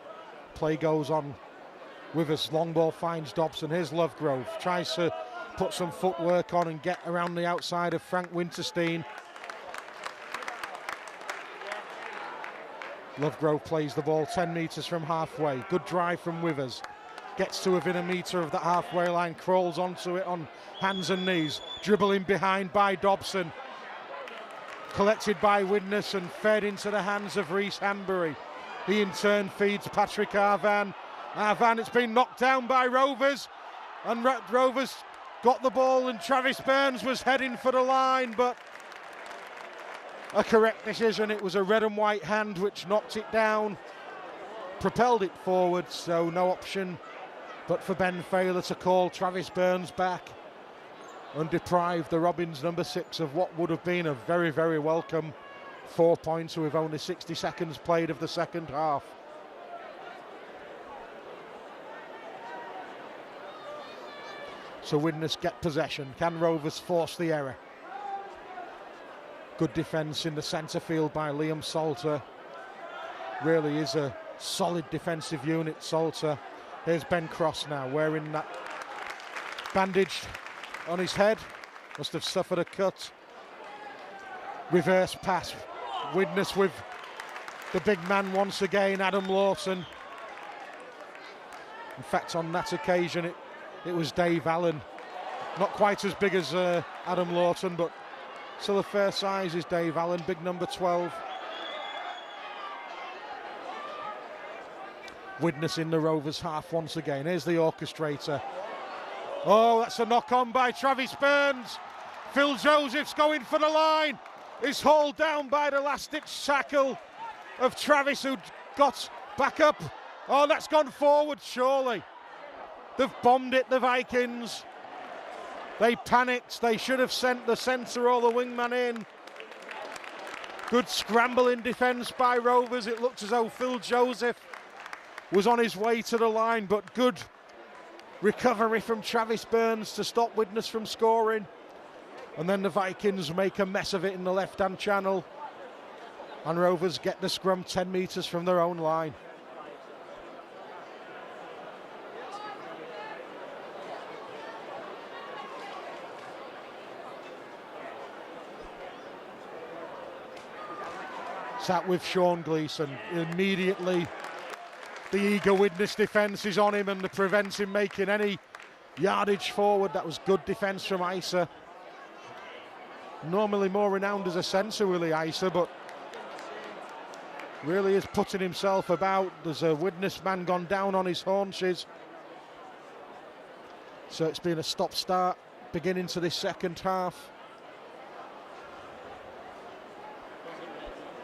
play goes on. Withers, long ball finds Dobson. Here's Lovegrove, tries to put some footwork on and get around the outside of Frank Winterstein. Lovegrove plays the ball 10 metres from halfway. Good drive from Withers. Gets to within a metre of the halfway line, crawls onto it on hands and knees, dribbling behind by Dobson. Collected by Widnes and fed into the hands of Rhys Hanbury. He in turn feeds Patrick Arvan. Arvan, it's been knocked down by Rovers, and Rovers got the ball, and Travis Burns was heading for the line, but a correct decision. It was a red and white hand which knocked it down, propelled it forward, so no option but for Ben Failer to call Travis Burns back and deprive the Robins number 6 of what would have been a very, very welcome 4 points with only 60 seconds played of the second half. So Widnes get possession. Can Rovers force the error? Good defence in the centre field by Liam Salter. Really is a solid defensive unit, Salter. Here's Ben Cross now, wearing that bandage on his head. Must have suffered a cut. Reverse pass. Widnes with the big man once again, Adam Lawson. In fact, on that occasion, it was Dave Allen. Not quite as big as Adam Lawson, but still a fair size is Dave Allen, big number 12. Widnes in the Rovers half once again. Here's the orchestrator. Oh, that's a knock on by Travis Burns. Phil Joseph's going for the line. Is hauled down by the last-ditch tackle of Travis, who got back up. Oh, that's gone forward, surely. They've bombed it, the Vikings. They panicked. They should have sent the centre or the wingman in. Good scramble in defence by Rovers. It looked as though Phil Joseph was on his way to the line, but good recovery from Travis Burns to stop Widnes from scoring. And then the Vikings make a mess of it in the left-hand channel, and Rovers get the scrum 10 metres from their own line. Sat with Sean Gleeson. Immediately the eager Widnes defence is on him and prevents him making any yardage forward. That was good defence from Isa. Normally more renowned as a centre, Willie Isa, but really is putting himself about. There's a Widnes man gone down on his haunches. So it's been a stop-start beginning to this second half.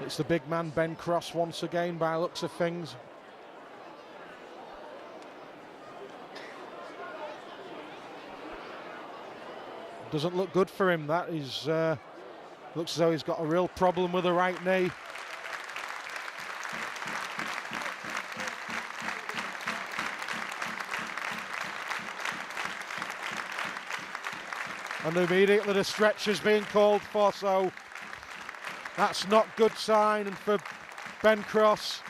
It's the big man, Ben Cross, once again, by the looks of things. Doesn't look good for him, that. He's looks as though he's got a real problem with the right knee. And immediately the stretcher's being called for, so that's not good sign. And for Ben Cross,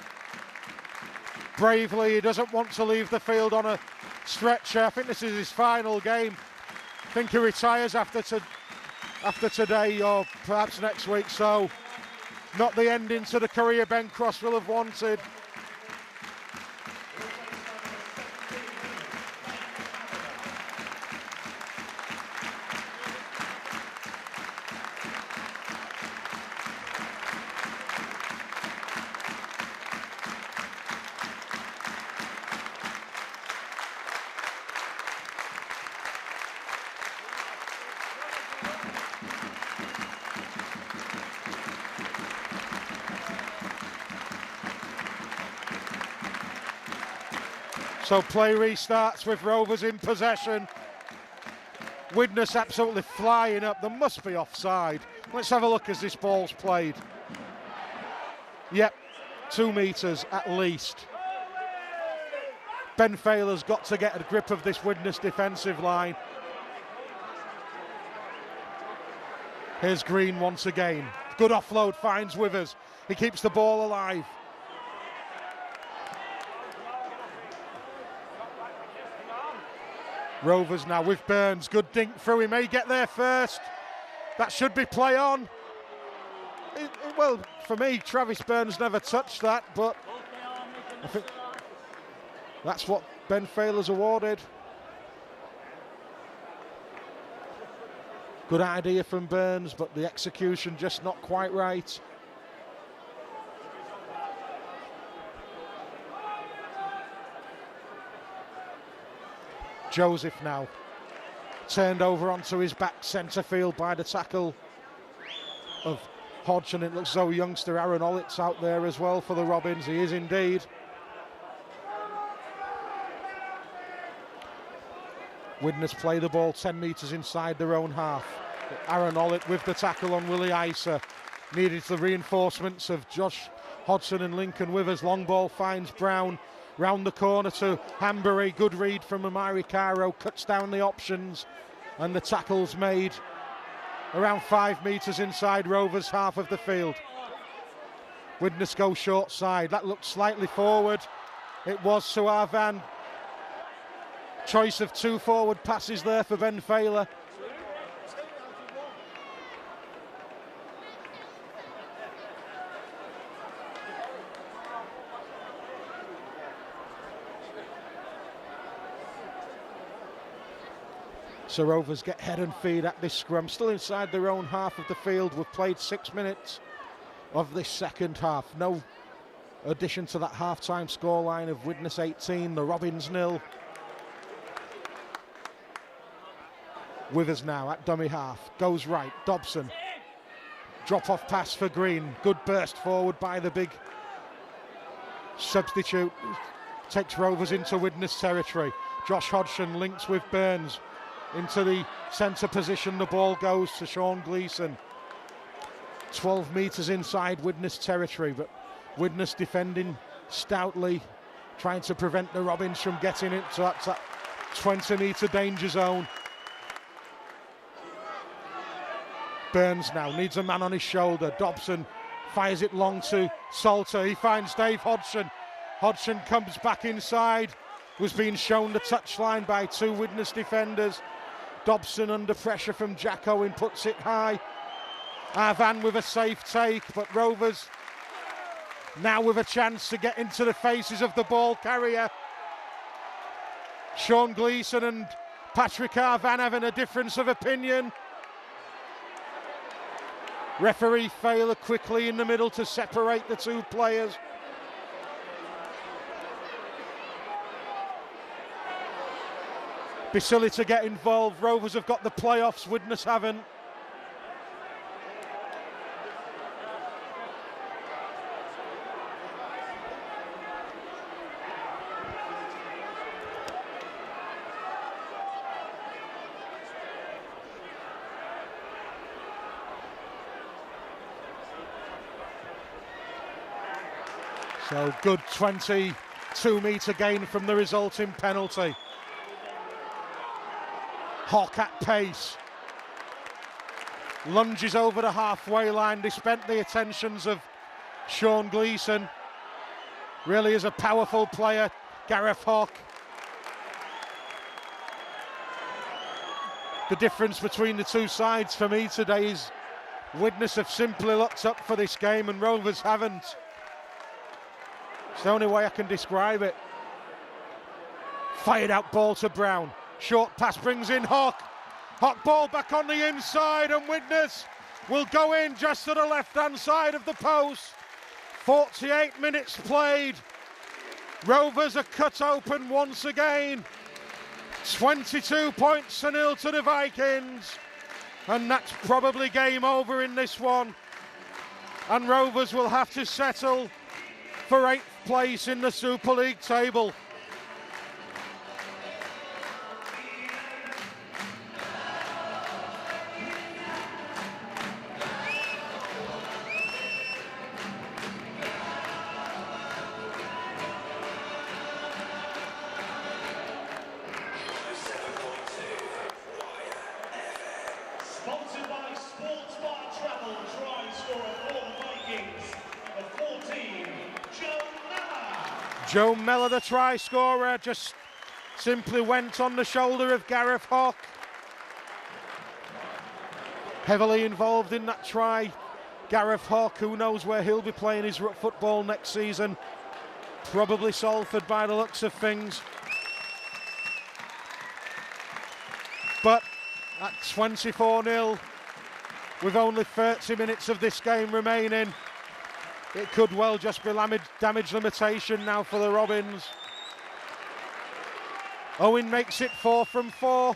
bravely, he doesn't want to leave the field on a stretcher. I think this is his final game. I think he retires after today or perhaps next week, so not the ending to the career Ben Cross will have wanted. So play restarts with Rovers in possession. Widnes absolutely flying up. There must be offside. Let's have a look as this ball's played. Yep, 2 metres at least. Ben Failer's got to get a grip of this Widnes defensive line. Here's Green once again. Good offload, finds Withers. He keeps the ball alive. Rovers now with Burns, good dink through, he may get there first. That should be play on. Well, for me, Travis Burns never touched that, but I think That's what Ben Failer's awarded. Good idea from Burns, but the execution just not quite right. Joseph now turned over onto his back, centre field by the tackle of Hodgson. It looks as though youngster Aaron Ollitt's out there as well for the Robins. He is indeed. Widnes play the ball 10 metres inside their own half. Aaron Ollitt with the tackle on Willie Isa. Needed the reinforcements of Josh Hodgson and Lincoln Withers. Long ball finds Brown. Round the corner to Hanbury. Good read from Amari Caro. Cuts down the options. And the tackle's made around 5 metres inside Rovers' half of the field. Widnes go short side. That looked slightly forward. It was Suarvan. Choice of 2 forward passes there for Ben Failer. So Rovers get head and feed at this scrum. Still inside their own half of the field. We've played 6 minutes of this second half. No addition to that half-time scoreline of Widnes 18, the Robins 0. Withers now at dummy half. Goes right. Dobson. Drop-off pass for Green. Good burst forward by the big substitute. Takes Rovers into Widnes territory. Josh Hodgson links with Burns. Into the centre position, the ball goes to Sean Gleeson. 12 metres inside Widnes territory, but Widnes defending stoutly, trying to prevent the Robins from getting into that 20-metre danger zone. Burns now needs a man on his shoulder. Dobson fires it long to Salter. He finds Dave Hodgson. Hodgson comes back inside. Was being shown the touchline by 2 Widnes defenders. Dobson under pressure from Jack Owen puts it high. Arvan with a safe take, but Rovers now with a chance to get into the faces of the ball carrier. Sean Gleeson and Patrick Arvan having a difference of opinion. Referee Failer quickly in the middle to separate the 2 players. Be silly to get involved. Rovers have got the playoffs, Widnes haven't. So good 22-metre gain from the resulting penalty. Hawk at pace. Lunges over the halfway line. They spent the attentions of Sean Gleeson. Really is a powerful player, Gareth Hawk. The difference between the 2 sides for me today is Widnes have simply looked up for this game and Rovers haven't. It's the only way I can describe it. Fired out ball to Brown. Short pass brings in Hawk. Hawk ball back on the inside and Widnes will go in just to the left-hand side of the post. 48 minutes played. Rovers are cut open once again. 22 points to 0 to the Vikings. And that's probably game over in this one. And Rovers will have to settle for 8th place in the Super League table. Sponsored by Sports Bar Travel, try scorer for the Vikings, the 14, Joe Mella. Joe Mella, the try scorer, just simply went on the shoulder of Gareth Hawk. Heavily involved in that try. Gareth Hawk, who knows where he'll be playing his football next season. Probably Salford by the looks of things. But at 24-0, with only 30 minutes of this game remaining, it could well just be damage limitation now for the Robins. Owen makes it 4 from 4.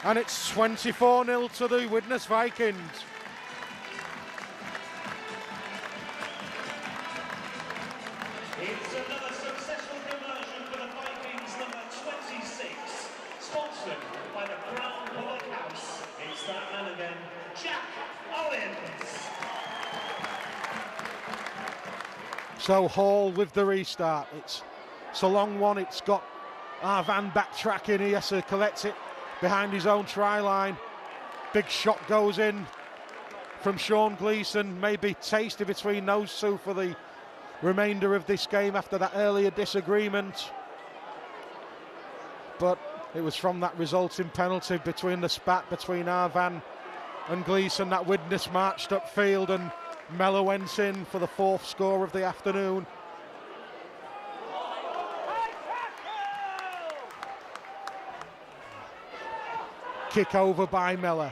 And it's 24-0 to the Widnes Vikings. It's another successful conversion for the Vikings, number 26. Sponsored by the Crown Public House. It's that man again, Jack Owens. So Hall with the restart. It's a long one. It's got Arvan backtracking. He has to collect it behind his own try line. Big shot goes in from Sean Gleeson. Maybe tasty between those two for the remainder of this game after that earlier disagreement. But it was from that resulting penalty between the spat between Arvan and Gleeson that Widnes marched upfield, and Mellor went in for the 4th score of the afternoon. Kick over by Mellor.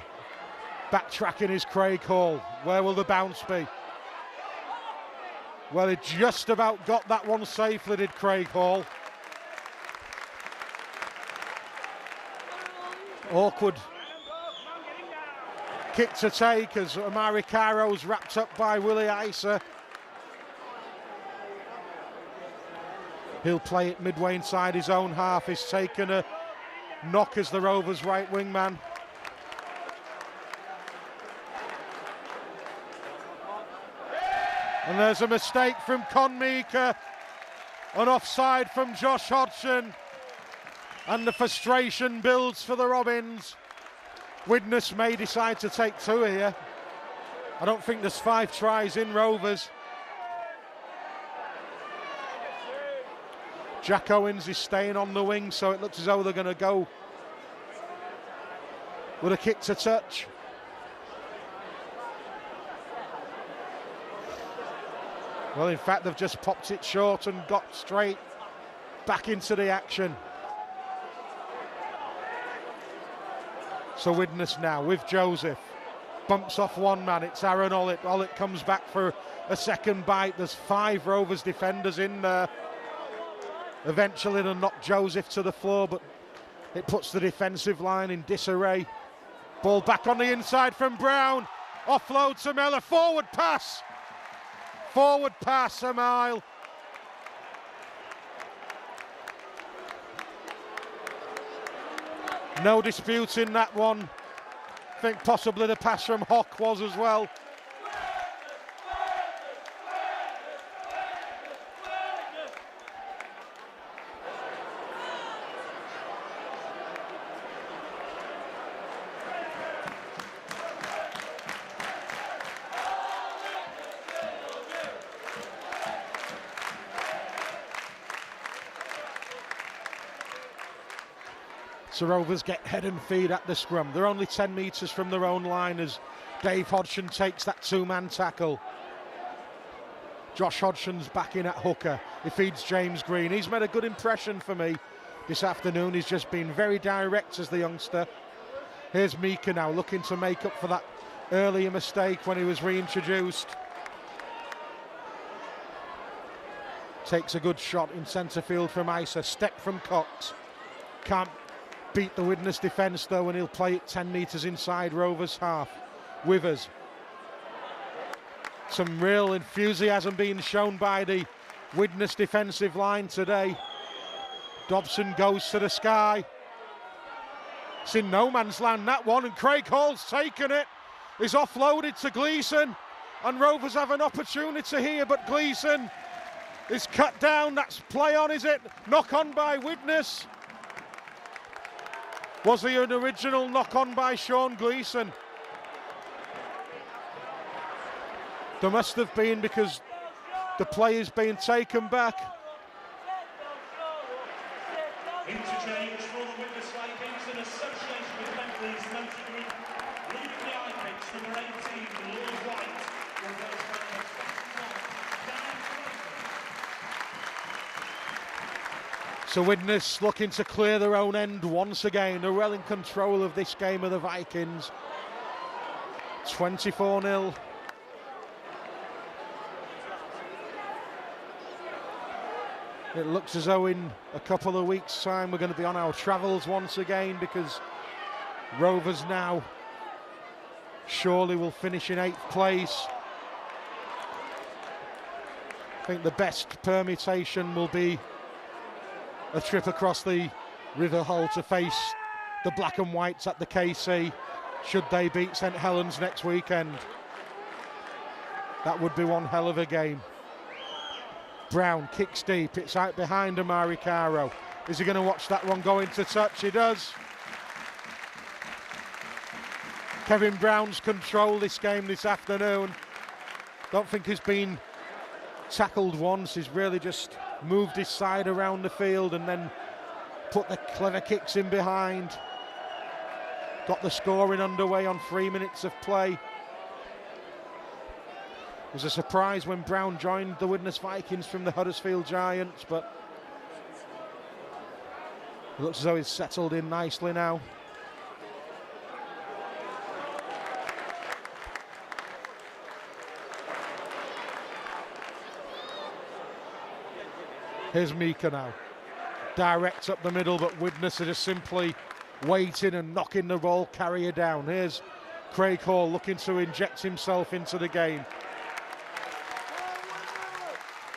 Backtracking is Craig Hall. Where will the bounce be? Well, he just about got that one safely, did Craig Hall. Awkward kick to take as Amari Caro's wrapped up by Willie Isa. He'll play it midway inside his own half. He's taken a knock as the Rovers' right wing man. And there's a mistake from Con Meeker, an offside from Josh Hodgson, and the frustration builds for the Robins. Widnes may decide to take 2 here. I don't think there's 5 tries in Rovers. Jack Owens is staying on the wing, so it looks as though they're going to go with a kick to touch. Well, in fact, they've just popped it short and got straight back into the action. So Widnes now with Joseph. Bumps off one man, it's Aaron Ollett. Ollett comes back for a second bite. There's 5 Rovers defenders in there. Eventually they'll knock Joseph to the floor, but it puts the defensive line in disarray. Ball back on the inside from Brown. Offload to Mellor. Forward pass. Forward pass a mile. No disputing that one. I think possibly the pass from Hock was as well. So Rovers get head and feet at the scrum. They're only 10 metres from their own line as Dave Hodgson takes that 2-man tackle. Josh Hodgson's back in at hooker. He feeds James Green. He's made a good impression for me this afternoon. He's just been very direct as the youngster. Here's Meeker now looking to make up for that earlier mistake when he was reintroduced. Takes a good shot in centre field from Isa. Step from Cox. Can't beat the Widnes defence though, and he'll play it 10 metres inside Rovers' half. Withers. Some real enthusiasm being shown by the Widnes defensive line today. Dobson goes to the sky. It's in no man's land, that one, and Craig Hall's taken it. He's offloaded to Gleeson, and Rovers have an opportunity here, but Gleeson is cut down. That's play on, is it? Knock on by Widnes. Was he an original knock on by Sean Gleeson? There must have been, because the play is being taken back. Interchange for the Widnes Vikings in association with Bentley's Motor Group. Leading the eye pitch, number 18, Lord White. Will go for So Widnes looking to clear their own end once again. They're well in control of this game of the Vikings. 24-0. It looks as though in a couple of weeks' time we're going to be on our travels once again, because Rovers now surely will finish in 8th place. I think the best permutation will be a trip across the River Hull to face the Black and Whites at the KC, should they beat St Helens next weekend. That would be one hell of a game. Brown kicks deep, it's out behind Amari Caro. Is he going to watch that one go into touch? He does. Kevin Brown's controlled this game this afternoon. Don't think he's been tackled once. He's really just moved his side around the field and then put the clever kicks in behind. Got the scoring underway on 3 minutes of play. It was a surprise when Brown joined the Widnes Vikings from the Huddersfield Giants, but it looks as though he's settled in nicely now. Here's Mika now. Direct up the middle, but Widnes are just simply waiting and knocking the ball carrier down. Here's Craig Hall looking to inject himself into the game.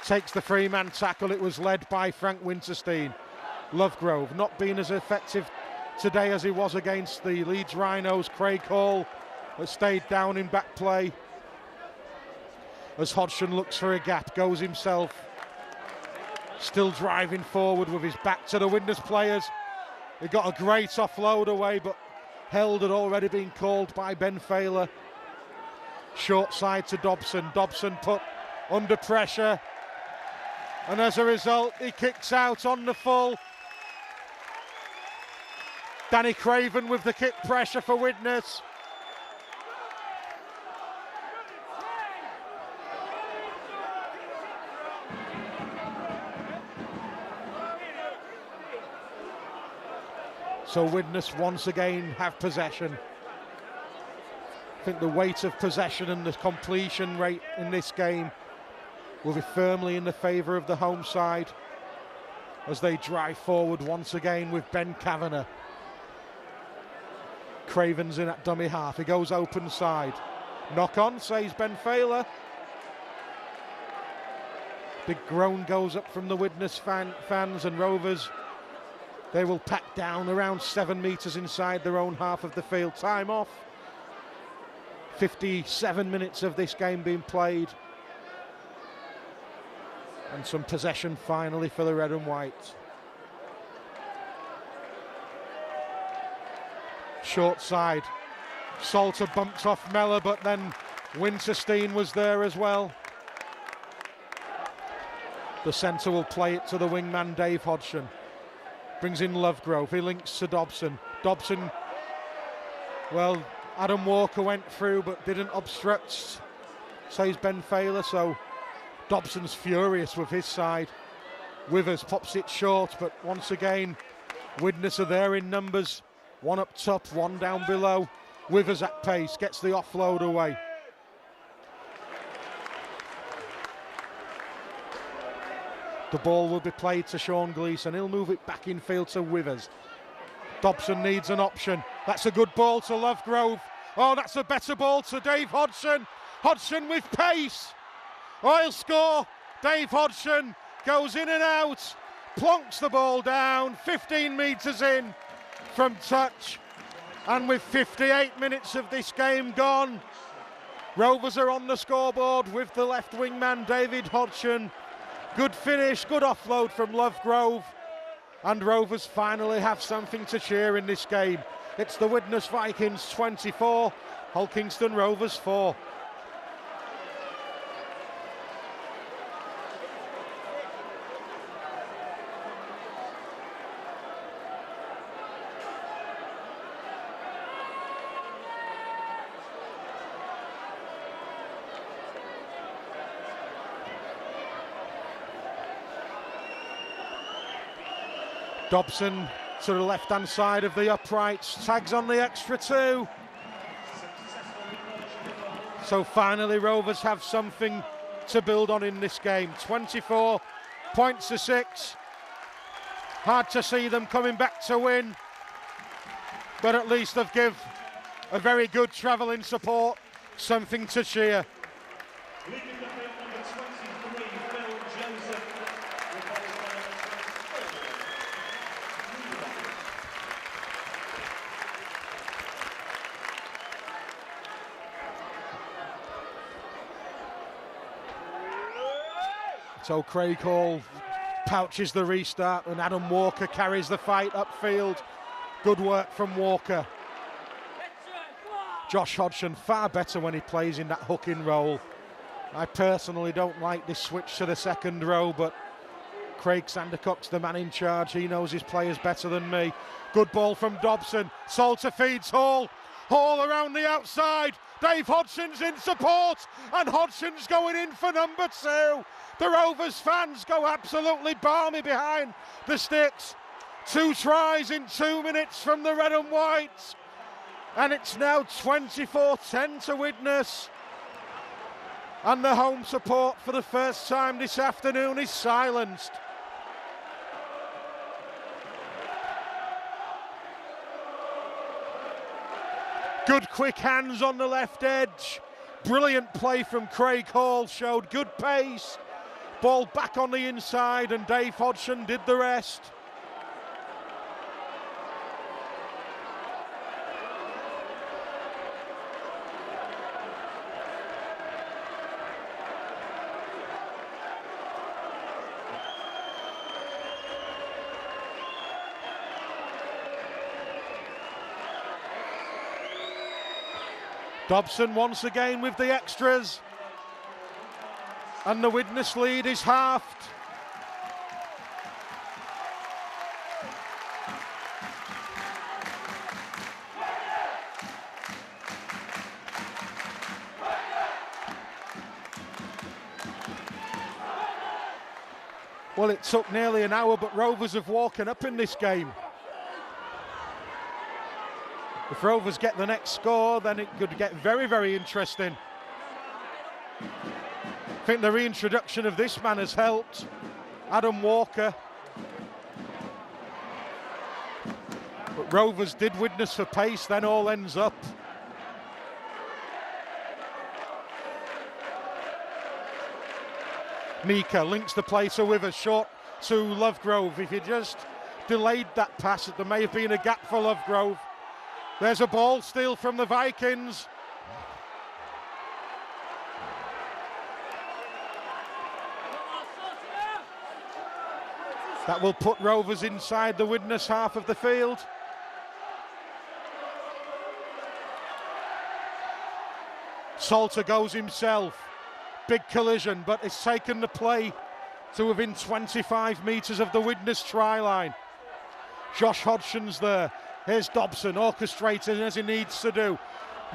Takes the 3-man tackle. It was led by Frank Winterstein. Lovegrove not being as effective today as he was against the Leeds Rhinos. Craig Hall has stayed down in back play. As Hodgson looks for a gap, goes himself. Still driving forward with his back to the Widnes players. He got a great offload away, but held had already been called by Ben Failer. Short side to Dobson. Dobson put under pressure, and as a result he kicks out on the full. Danny Craven with the kick pressure for Widnes. So Widnes once again have possession. I think the weight of possession and the completion rate in this game will be firmly in the favour of the home side as they drive forward once again with Ben Kavanagh. Craven's in at dummy half. He goes open side. Knock on, says Ben Failer. Big groan goes up from the Widnes fans, and Rovers, they will pack down around 7 metres inside their own half of the field. Time off. 57 minutes of this game being played. And some possession finally for the red and white. Short side. Salter bumped off Mellor, but then Winterstein was there as well. The centre will play it to the wingman Dave Hodgson. Brings in Lovegrove, he links to Dobson. Dobson, well, Adam Walker went through but didn't obstruct, says Ben Failer, so Dobson's furious with his side. Withers pops it short, but once again, Widnes are there in numbers. One up top, one down below. Withers at pace, gets the offload away. The ball will be played to Sean Gleeson. He'll move it back in field to Withers. Dobson needs an option. That's a good ball to Lovegrove. Oh, that's a better ball to Dave Hodgson. Hodgson with pace. Oh, he'll score. Dave Hodgson goes in and out. Plonks the ball down. 15 metres in from touch. And with 58 minutes of this game gone, Rovers are on the scoreboard with the left wingman David Hodgson. Good finish, good offload from Lovegrove, and Rovers finally have something to cheer in this game. It's the Widnes Vikings 24, Hull Kingston Rovers 4. Dobson to the left-hand side of the uprights, tags on the extra 2. So finally Rovers have something to build on in this game. 24 points to 6. Hard to see them coming back to win, but at least they've give a very good travelling support something to cheer. So Craig Hall pouches the restart and Adam Walker carries the fight upfield. Good work from Walker. Josh Hodgson far better when he plays in that hooking role. I personally don't like this switch to the second row, but Craig Sandercock's the man in charge. He knows his players better than me. Good ball from Dobson. Salter feeds Hall. Hall around the outside. Dave Hodgson's in support, and Hodgson's going in for number 2. The Rovers fans go absolutely balmy behind the sticks. 2 tries in 2 minutes from the red and whites. And it's now 24-10 to Widnes. And the home support for the first time this afternoon is silenced. Good quick hands on the left edge. Brilliant play from Craig Hall, showed good pace. Ball back on the inside and Dave Hodgson did the rest. Dobson once again with the extras, and the Widnes lead is halved. Well, it took nearly an hour, but Rovers have woken up in this game. If Rovers get the next score, then it could get very, very interesting. I think the reintroduction of this man has helped. Adam Walker. But Rovers did Widnes for pace, then all ends up. Mika links the play to Withers, short to Lovegrove. If he just delayed that pass, there may have been a gap for Lovegrove. There's a ball steal from the Vikings. That will put Rovers inside the Widnes half of the field. Salter goes himself. Big collision, but it's taken the play to within 25 metres of the Widnes try line. Josh Hodgson's there. Here's Dobson, orchestrating as he needs to do.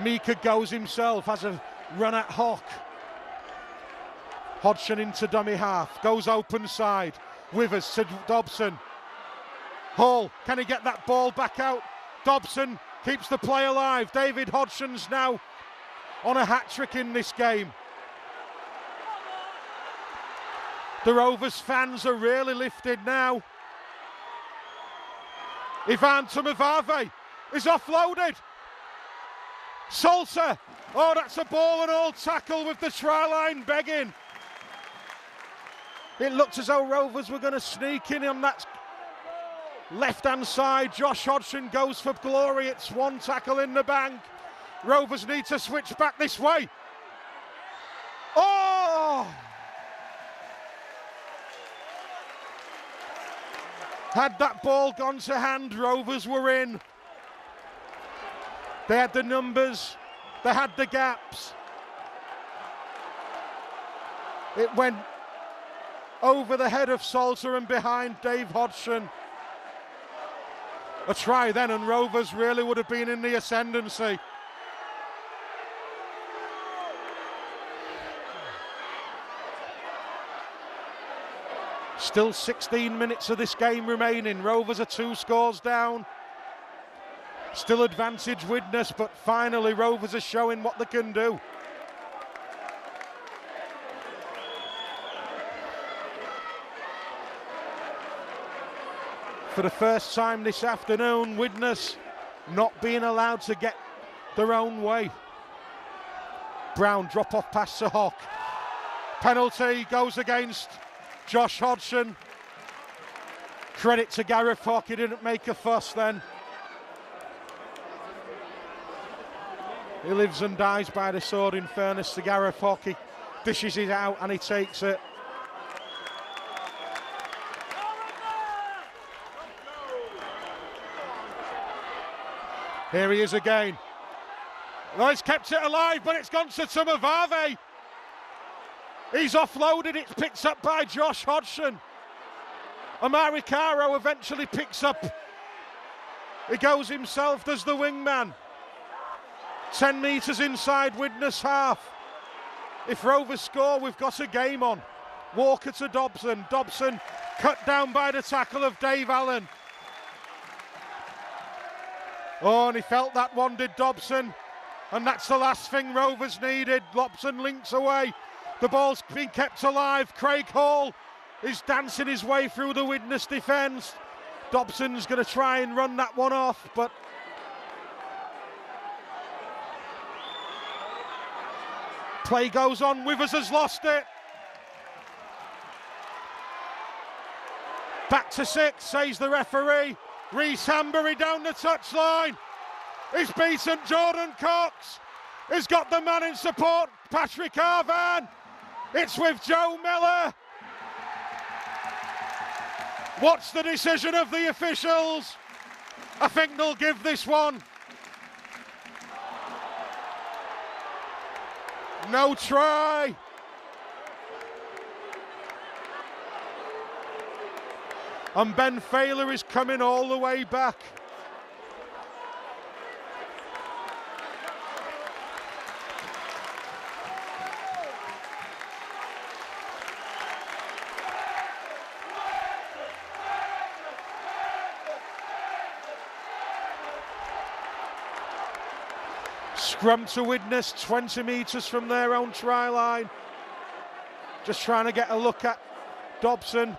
Mika goes himself, has a run at Hock. Hodgson into dummy half, goes open side. Withers to Dobson. Hall, can he get that ball back out? Dobson keeps the play alive. David Hodgson's now on a hat-trick in this game. The Rovers fans are really lifted now. Ivan Tumavave is offloaded. Salter, oh, that's a ball and all tackle with the try line begging. It looked as though Rovers were going to sneak in on that left-hand side. Josh Hodgson goes for glory. It's one tackle in the bank. Rovers need to switch back this way. Oh! Had that ball gone to hand, Rovers were in. They had the numbers, they had the gaps. It went over the head of Salter and behind Dave Hodgson. A try then and Rovers really would have been in the ascendancy. Still 16 minutes of this game remaining. Rovers are 2 scores down. Still advantage Widnes, but finally Rovers are showing what they can do. For the first time this afternoon, Widnes not being allowed to get their own way. Brown drop off pass to Hock. Penalty goes against Josh Hodgson. Credit to Gareth Hock, he didn't make a fuss then. He lives and dies by the sword, in fairness to Gareth Hock. He dishes it out and he takes it. Here he is again. Well, he's kept it alive, but it's gone to Tumavave. He's offloaded, it's picked up by Josh Hodgson. Amari Caro eventually picks up. He goes himself, does the wingman. 10 metres inside Widnes half. If Rovers score, we've got a game on. Walker to Dobson. Dobson cut down by the tackle of Dave Allen. Oh, and he felt that one, did Dobson. And that's the last thing Rovers needed. Dobson links away. The ball's been kept alive. Craig Hall is dancing his way through the Widnes defence. Dobson's going to try and run that one off, but play goes on. Withers has lost it. Back to 6, says the referee. Reece Hambury down the touchline. He's beaten Jordan Cox. He's got the man in support, Patrick Arvan. It's with Joe Miller. What's the decision of the officials? I think they'll give this one. No try. And Ben Failer is coming all the way back. Scrum to Widnes, 20 metres from their own try line. Just trying to get a look at Dobson.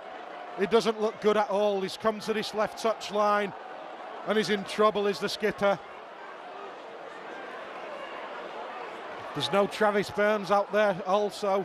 He doesn't look good at all. He's come to this left touch line and he's in trouble, is the skipper. There's no Travis Burns out there also.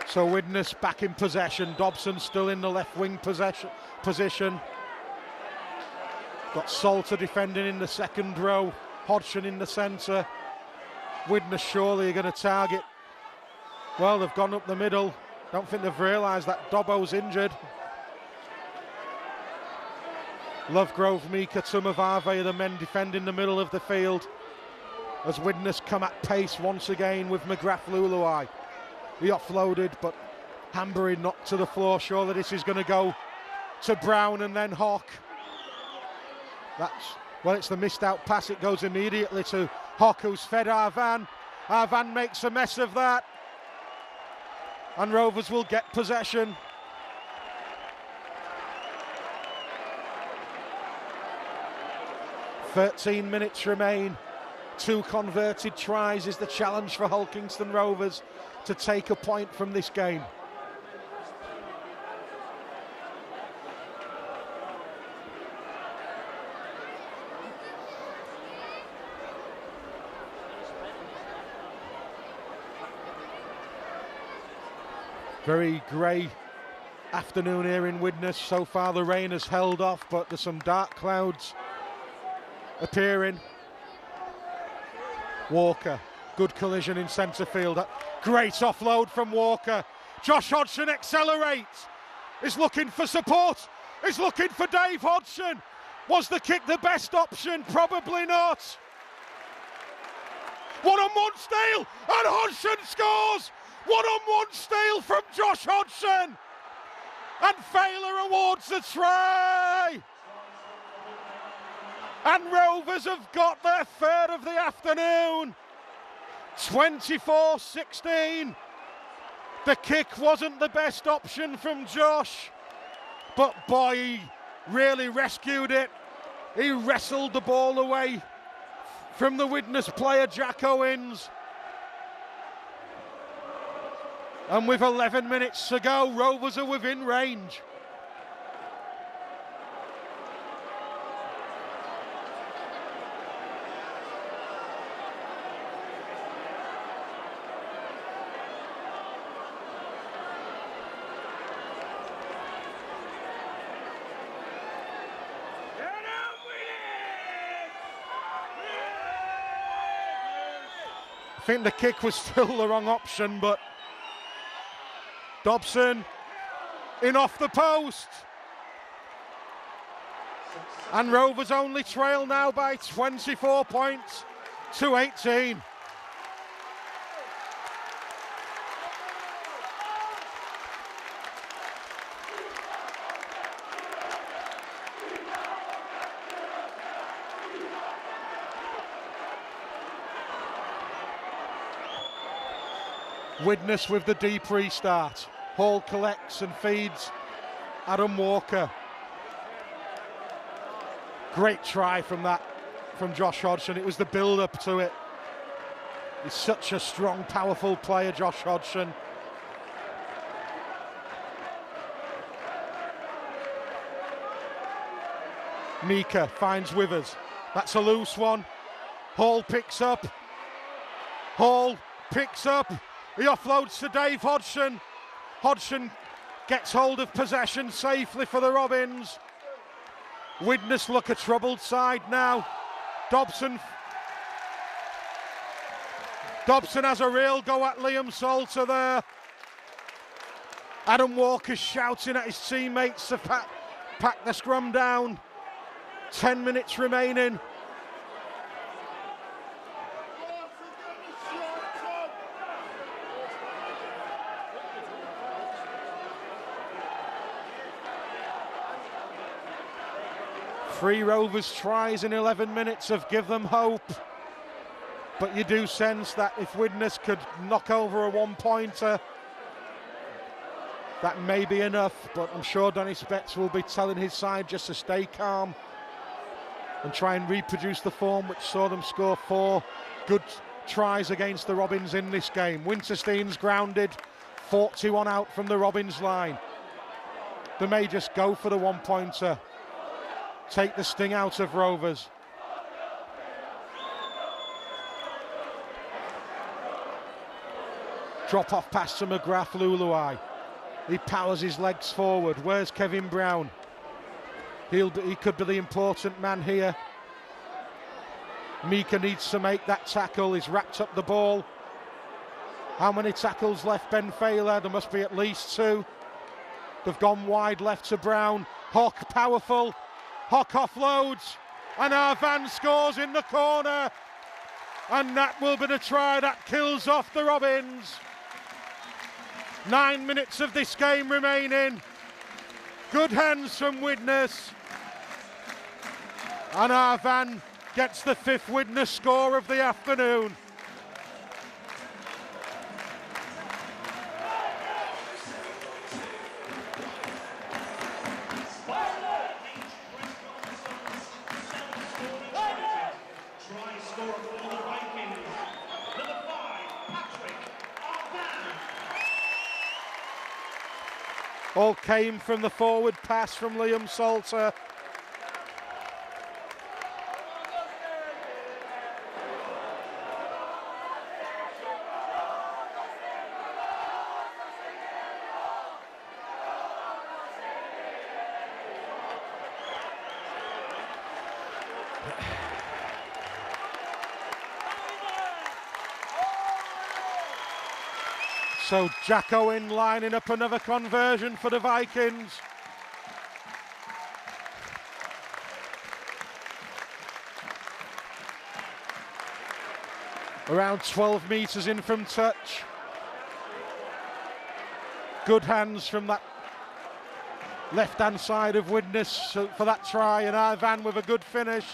So Widnes back in possession. Dobson still in the left wing position. Got Salter defending in the second row. Hodgson in the centre. Widnes surely are going to target. Well, they've gone up the middle. Don't think they've realised that Dobbo's injured. Lovegrove, Mika, Tumavave are the men defending the middle of the field. As Widnes come at pace once again with McGrath Luluai. He offloaded, but Hambury knocked to the floor. Surely this is going to go to Brown and then Hock. Well, it's the missed out pass. It goes immediately to Hock, who's fed Arvan. Arvan makes a mess of that. And Rovers will get possession. "13 minutes remain. 2 converted tries is the challenge for Hull Kingston Rovers to take a point from this game. Very grey afternoon here in Widnes. So far the rain has held off, but there's some dark clouds appearing. Walker, good collision in centre field. Great offload from Walker. Josh Hodgson accelerates. Is looking for support. is looking for Dave Hodgson. Was the kick the best option? Probably not. One-on-one steal, and Hodgson scores! One-on-one steal from Josh Hodgson! And Failer awards the try! And Rovers have got their third of the afternoon. 24-16. The kick wasn't the best option from Josh, but boy, he really rescued it. He wrestled the ball away from the Widnes player, Jack Owens. And with 11 minutes to go, Rovers are within range. I think the kick was still the wrong option, but Dobson in off the post. And Rovers only trail now by 24 points to 18. Widnes with the deep restart. Hall collects and feeds Adam Walker. Great try from Josh Hodgson. It was the build-up to it. He's such a strong, powerful player, Josh Hodgson. Mika finds Withers. That's a loose one. Hall picks up. Hall picks up. He offloads to Dave Hodgson. Hodgson gets hold of possession safely for the Robins. Widnes look a troubled side now. Dobson has a real go at Liam Salter there. Adam Walker shouting at his teammates to pack the scrum down. 10 minutes remaining. Three Rovers tries in 11 minutes have given them hope. But you do sense that if Widnes could knock over a one-pointer, that may be enough. But I'm sure Danny Spetz will be telling his side just to stay calm and try and reproduce the form which saw them score 4 good tries against the Robins in this game. Winterstein's grounded, 41 out from the Robins line. They may just go for the one-pointer. Take the sting out of Rovers. Drop off pass to McGrath Luluai. He powers his legs forward. Where's Kevin Brown? He could be the important man here. Mika needs to make that tackle. He's wrapped up the ball. How many tackles left, Ben Failer? There must be at least 2. They've gone wide left to Brown. Hock powerful. Hock offloads, and Arvan scores in the corner, and that will be the try that kills off the Robins. 9 minutes of this game remaining. Good hands from Widnes, and Arvan gets the 5th Widnes score of the afternoon. All came from the forward pass from Liam Salter. So Jack Owen lining up another conversion for the Vikings. around 12 metres in from touch. Good hands from that left-hand side of Widnes for that try, and Ivan with a good finish.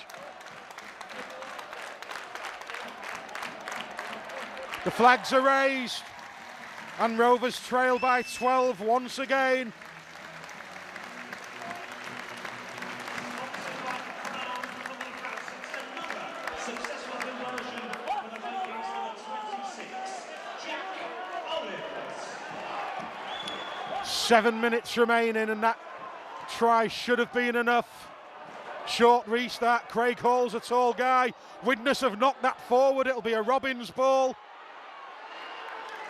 The flags are raised, and Rovers trail by 12 once again. Successful conversion for the Vikings number 26, Jack Owens. 7 minutes remaining, and that try should have been enough. Short restart. Craig Hall's a tall guy. Widnes have knocked that forward. It'll be a Robbins ball.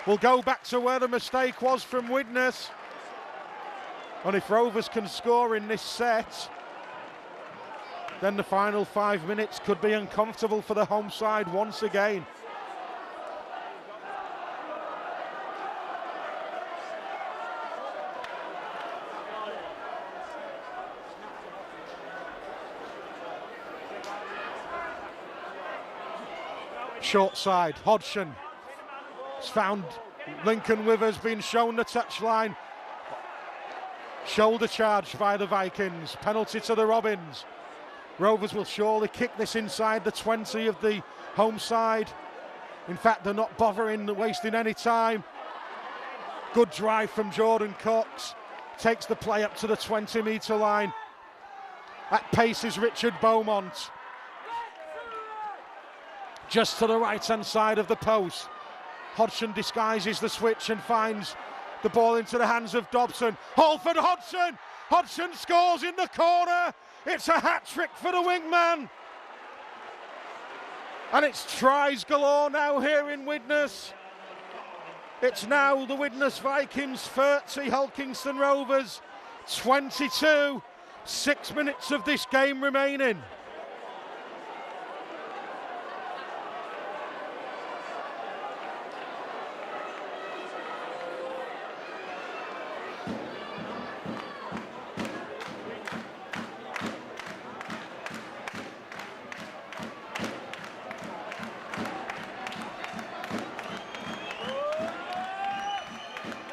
We'll go back to where the mistake was from Widnes. And if Rovers can score in this set, then the final 5 minutes could be uncomfortable for the home side once again. Short side, Hodgson has found Lincoln Withers, been shown the touchline. Shoulder charge by the Vikings, penalty to the Robins. Rovers will surely kick this inside the 20 of the home side. In fact, they're not bothering, wasting any time. Good drive from Jordan Cox, takes the play up to the 20-metre line. At pace is Richard Beaumont. Just to the right-hand side of the post. Hodgson disguises the switch and finds the ball into the hands of Dobson. Halford Hodgson! Hodgson scores in the corner! It's a hat-trick for the wingman! And it's tries galore now here in Widnes. It's now the Widnes Vikings 30, Hull Kingston Rovers 22. 6 minutes of this game remaining.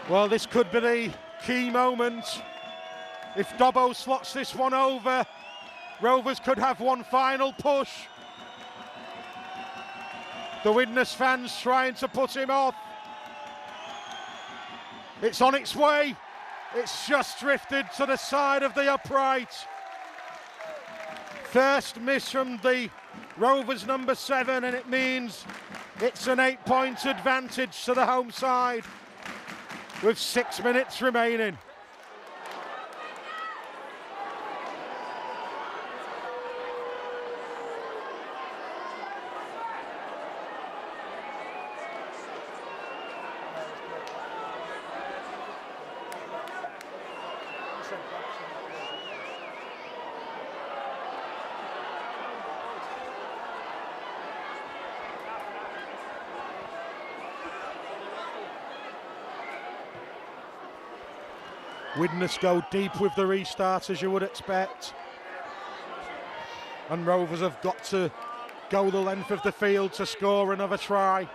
Well, this could be the key moment. If Dobbo slots this one over, Rovers could have one final push. The Widnes fans trying to put him off. It's on its way. It's just drifted to the side of the upright. First miss from the Rovers number 7, and it means it's an 8-point advantage to the home side with 6 minutes remaining. Widnes go deep with the restart, as you would expect. And Rovers have got to go the length of the field to score another try.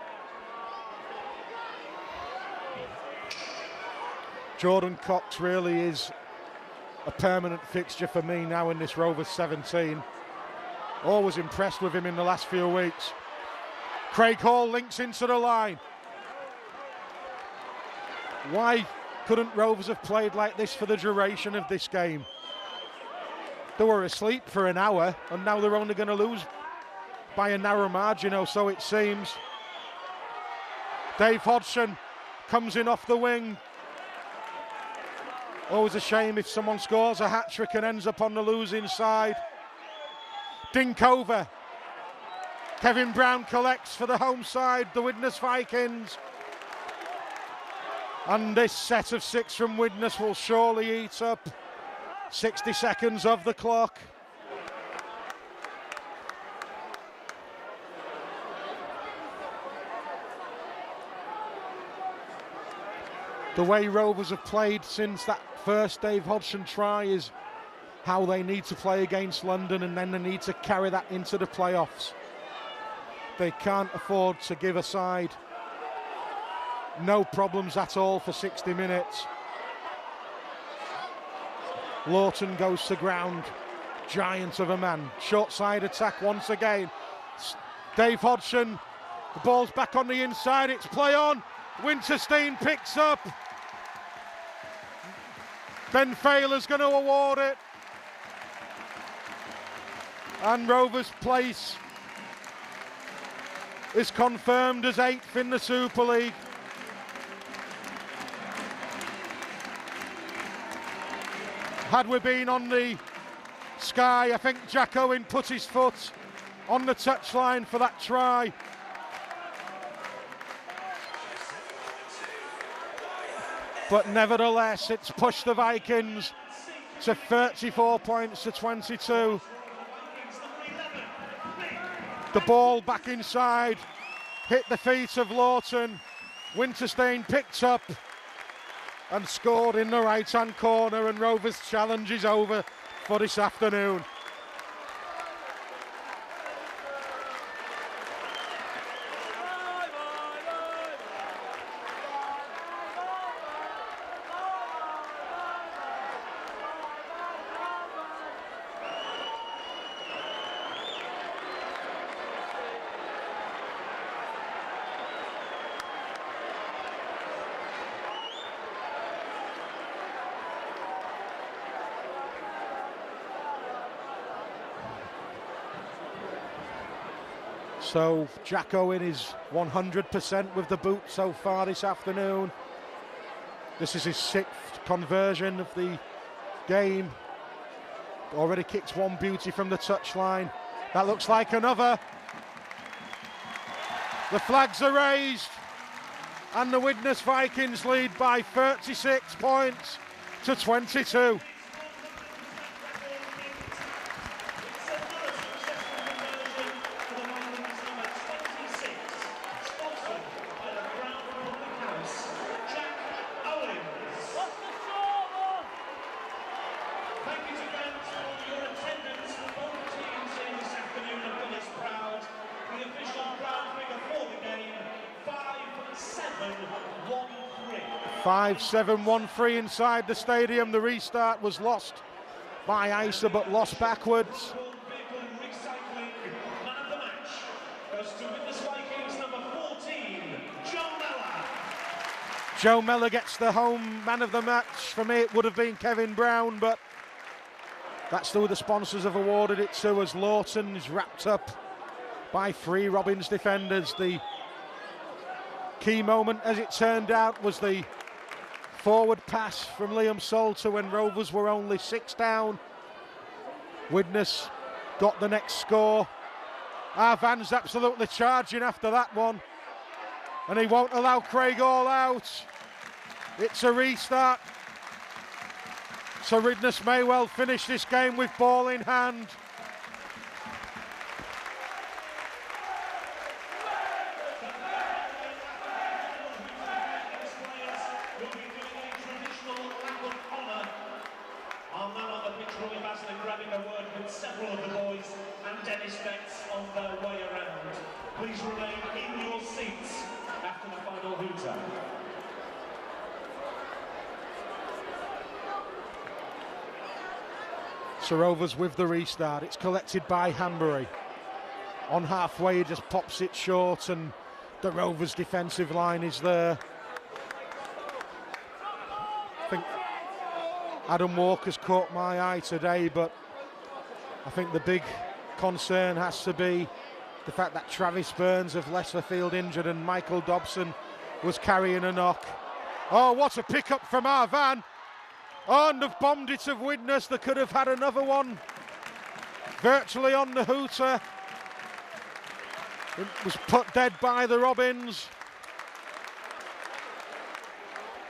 Jordan Cox really is a permanent fixture for me now in this Rovers 17. Always impressed with him in the last few weeks. Craig Hall links into the line. Why couldn't Rovers have played like this for the duration of this game? They were asleep for an hour, and now they're only going to lose by a narrow margin, or so it seems. Dave Hodgson comes in off the wing. Always a shame if someone scores a hat-trick and ends up on the losing side. Dinkover. Kevin Brown collects for the home side, the Widnes Vikings. And this set of 6 from Widnes will surely eat up 60 seconds of the clock. The way Rovers have played since that first Dave Hodgson try is how they need to play against London, and then they need to carry that into the playoffs. They can't afford to give a side no problems at all for 60 minutes. Lawton goes to ground. Giant of a man. Short side attack once again. Dave Hodgson. The ball's back on the inside. It's play on. Winterstein picks up. Ben Failer's going to award it. And Rovers' place is confirmed as 8th in the Super League. Had we been on the Sky, I think Jack Owen put his foot on the touchline for that try. But nevertheless, it's pushed the Vikings to 34 points to 22. The ball back inside, hit the feet of Lawton. Winterstein picked up and scored in the right-hand corner, and Rovers' challenge is over for this afternoon. So Jack Owen is 100% with the boot so far this afternoon. This is his 6th conversion of the game. Already kicked one beauty from the touchline. That looks like another. The flags are raised and the Widnes Vikings lead by 36 points to 22. Five, 7-1-3 inside the stadium. The restart was lost by Isa, but lost backwards. Joe Mellor gets the home man of the match. For me, it would have been Kevin Brown, but that's who the sponsors have awarded it to, as Lawton is wrapped up by 3 Robins defenders. The key moment, as it turned out, was the forward pass from Liam Salter when Rovers were only 6 down. Widnes got the next score. Our Van's absolutely charging after that one, and he won't allow Craig All out. It's a restart, so Widnes may well finish this game with ball in hand. Please remain in your seats after the final hooter. So Rovers with the restart. It's collected by Hanbury. On halfway, he just pops it short, and the Rovers defensive line is there. I think Adam Walker's caught my eye today, but I think the big concern has to be the fact that Travis Burns of Lesserfield injured and Michael Dobson was carrying a knock. Oh, what a pickup from our Van. Oh, and they've bombed it of Widnes. They could have had another one virtually on the hooter. It was put dead by the Robins.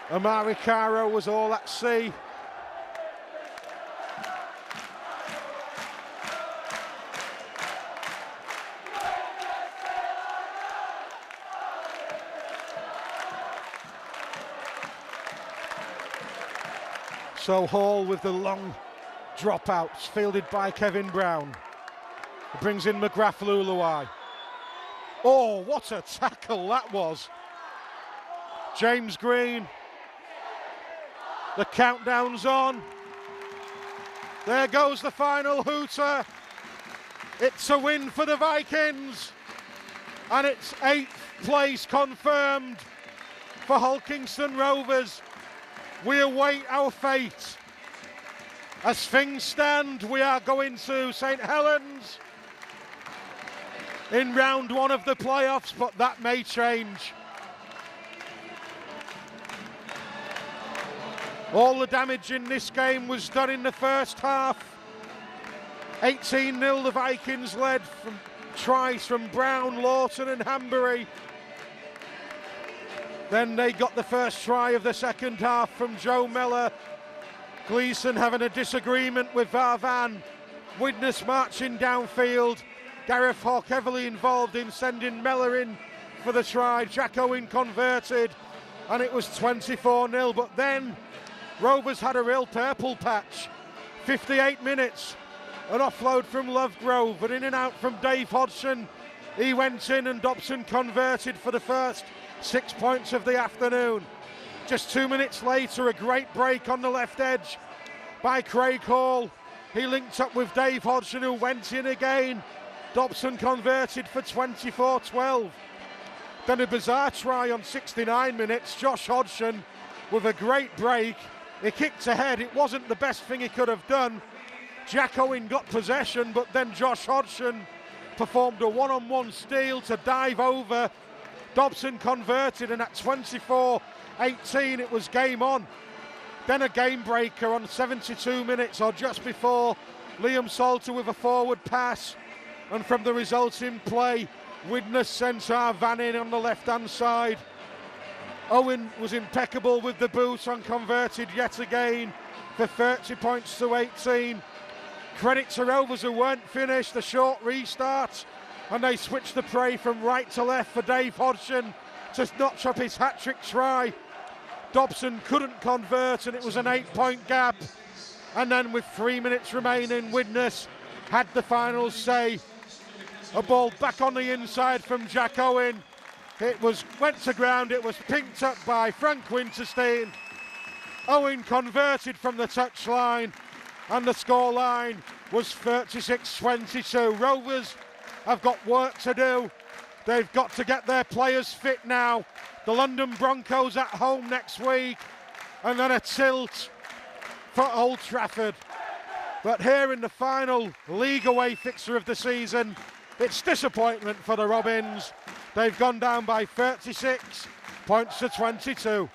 Amari Caro was all at sea. So Hall with the long dropouts, fielded by Kevin Brown. He brings in McGrath Luluai. Oh, what a tackle that was. James Green. The countdown's on. There goes the final hooter. It's a win for the Vikings. And it's 8th place confirmed for Hull Kingston Rovers. We await our fate. As things stand, we are going to St Helens in round 1 of the playoffs, but that may change. All the damage in this game was done in the first half. 18-0 the Vikings led from tries from Brown, Lawton and Hanbury. Then they got the first try of the second half from Joe Miller. Gleeson having a disagreement with Varvan. Widnes marching downfield. Gareth Hawke heavily involved in sending Miller in for the try. Jack Owen converted and it was 24-0. But then Rovers had a real purple patch. 58 minutes. An offload from Lovegrove, but in and out from Dave Hodgson. He went in and Dobson converted for the first 6 points of the afternoon. Just 2 minutes later, a great break on the left edge by Craig Hall. He linked up with Dave Hodgson, who went in again. Dobson converted for 24-12. Then a bizarre try on 69 minutes. Josh Hodgson with a great break. He kicked ahead. It wasn't the best thing he could have done. Jack Owen got possession, but then Josh Hodgson performed a one-on-one steal to dive over. Dobson converted, and at 24-18 it was game on. Then a game breaker on 72 minutes or just before. Liam Salter with a forward pass, and from the resulting play, Widnes sent our van in on the left-hand side. Owen was impeccable with the boot and converted yet again for 30 points to 18. Credit to Rovers who weren't finished, the short restart, and they switched the prey from right to left for Dave Hodgson to notch up his hat-trick try. Dobson couldn't convert and it was an 8-point gap. And then with 3 minutes remaining, Widnes had the final say. A ball back on the inside from Jack Owen. It went to ground, it was picked up by Frank Winterstein. Owen converted from the touchline, and the scoreline was 36-22. Rovers have got work to do. They've got to get their players fit now. The London Broncos at home next week, and then a tilt for Old Trafford. But here in the final league away fixture of the season, it's disappointment for the Robins. They've gone down by 36 points to 22.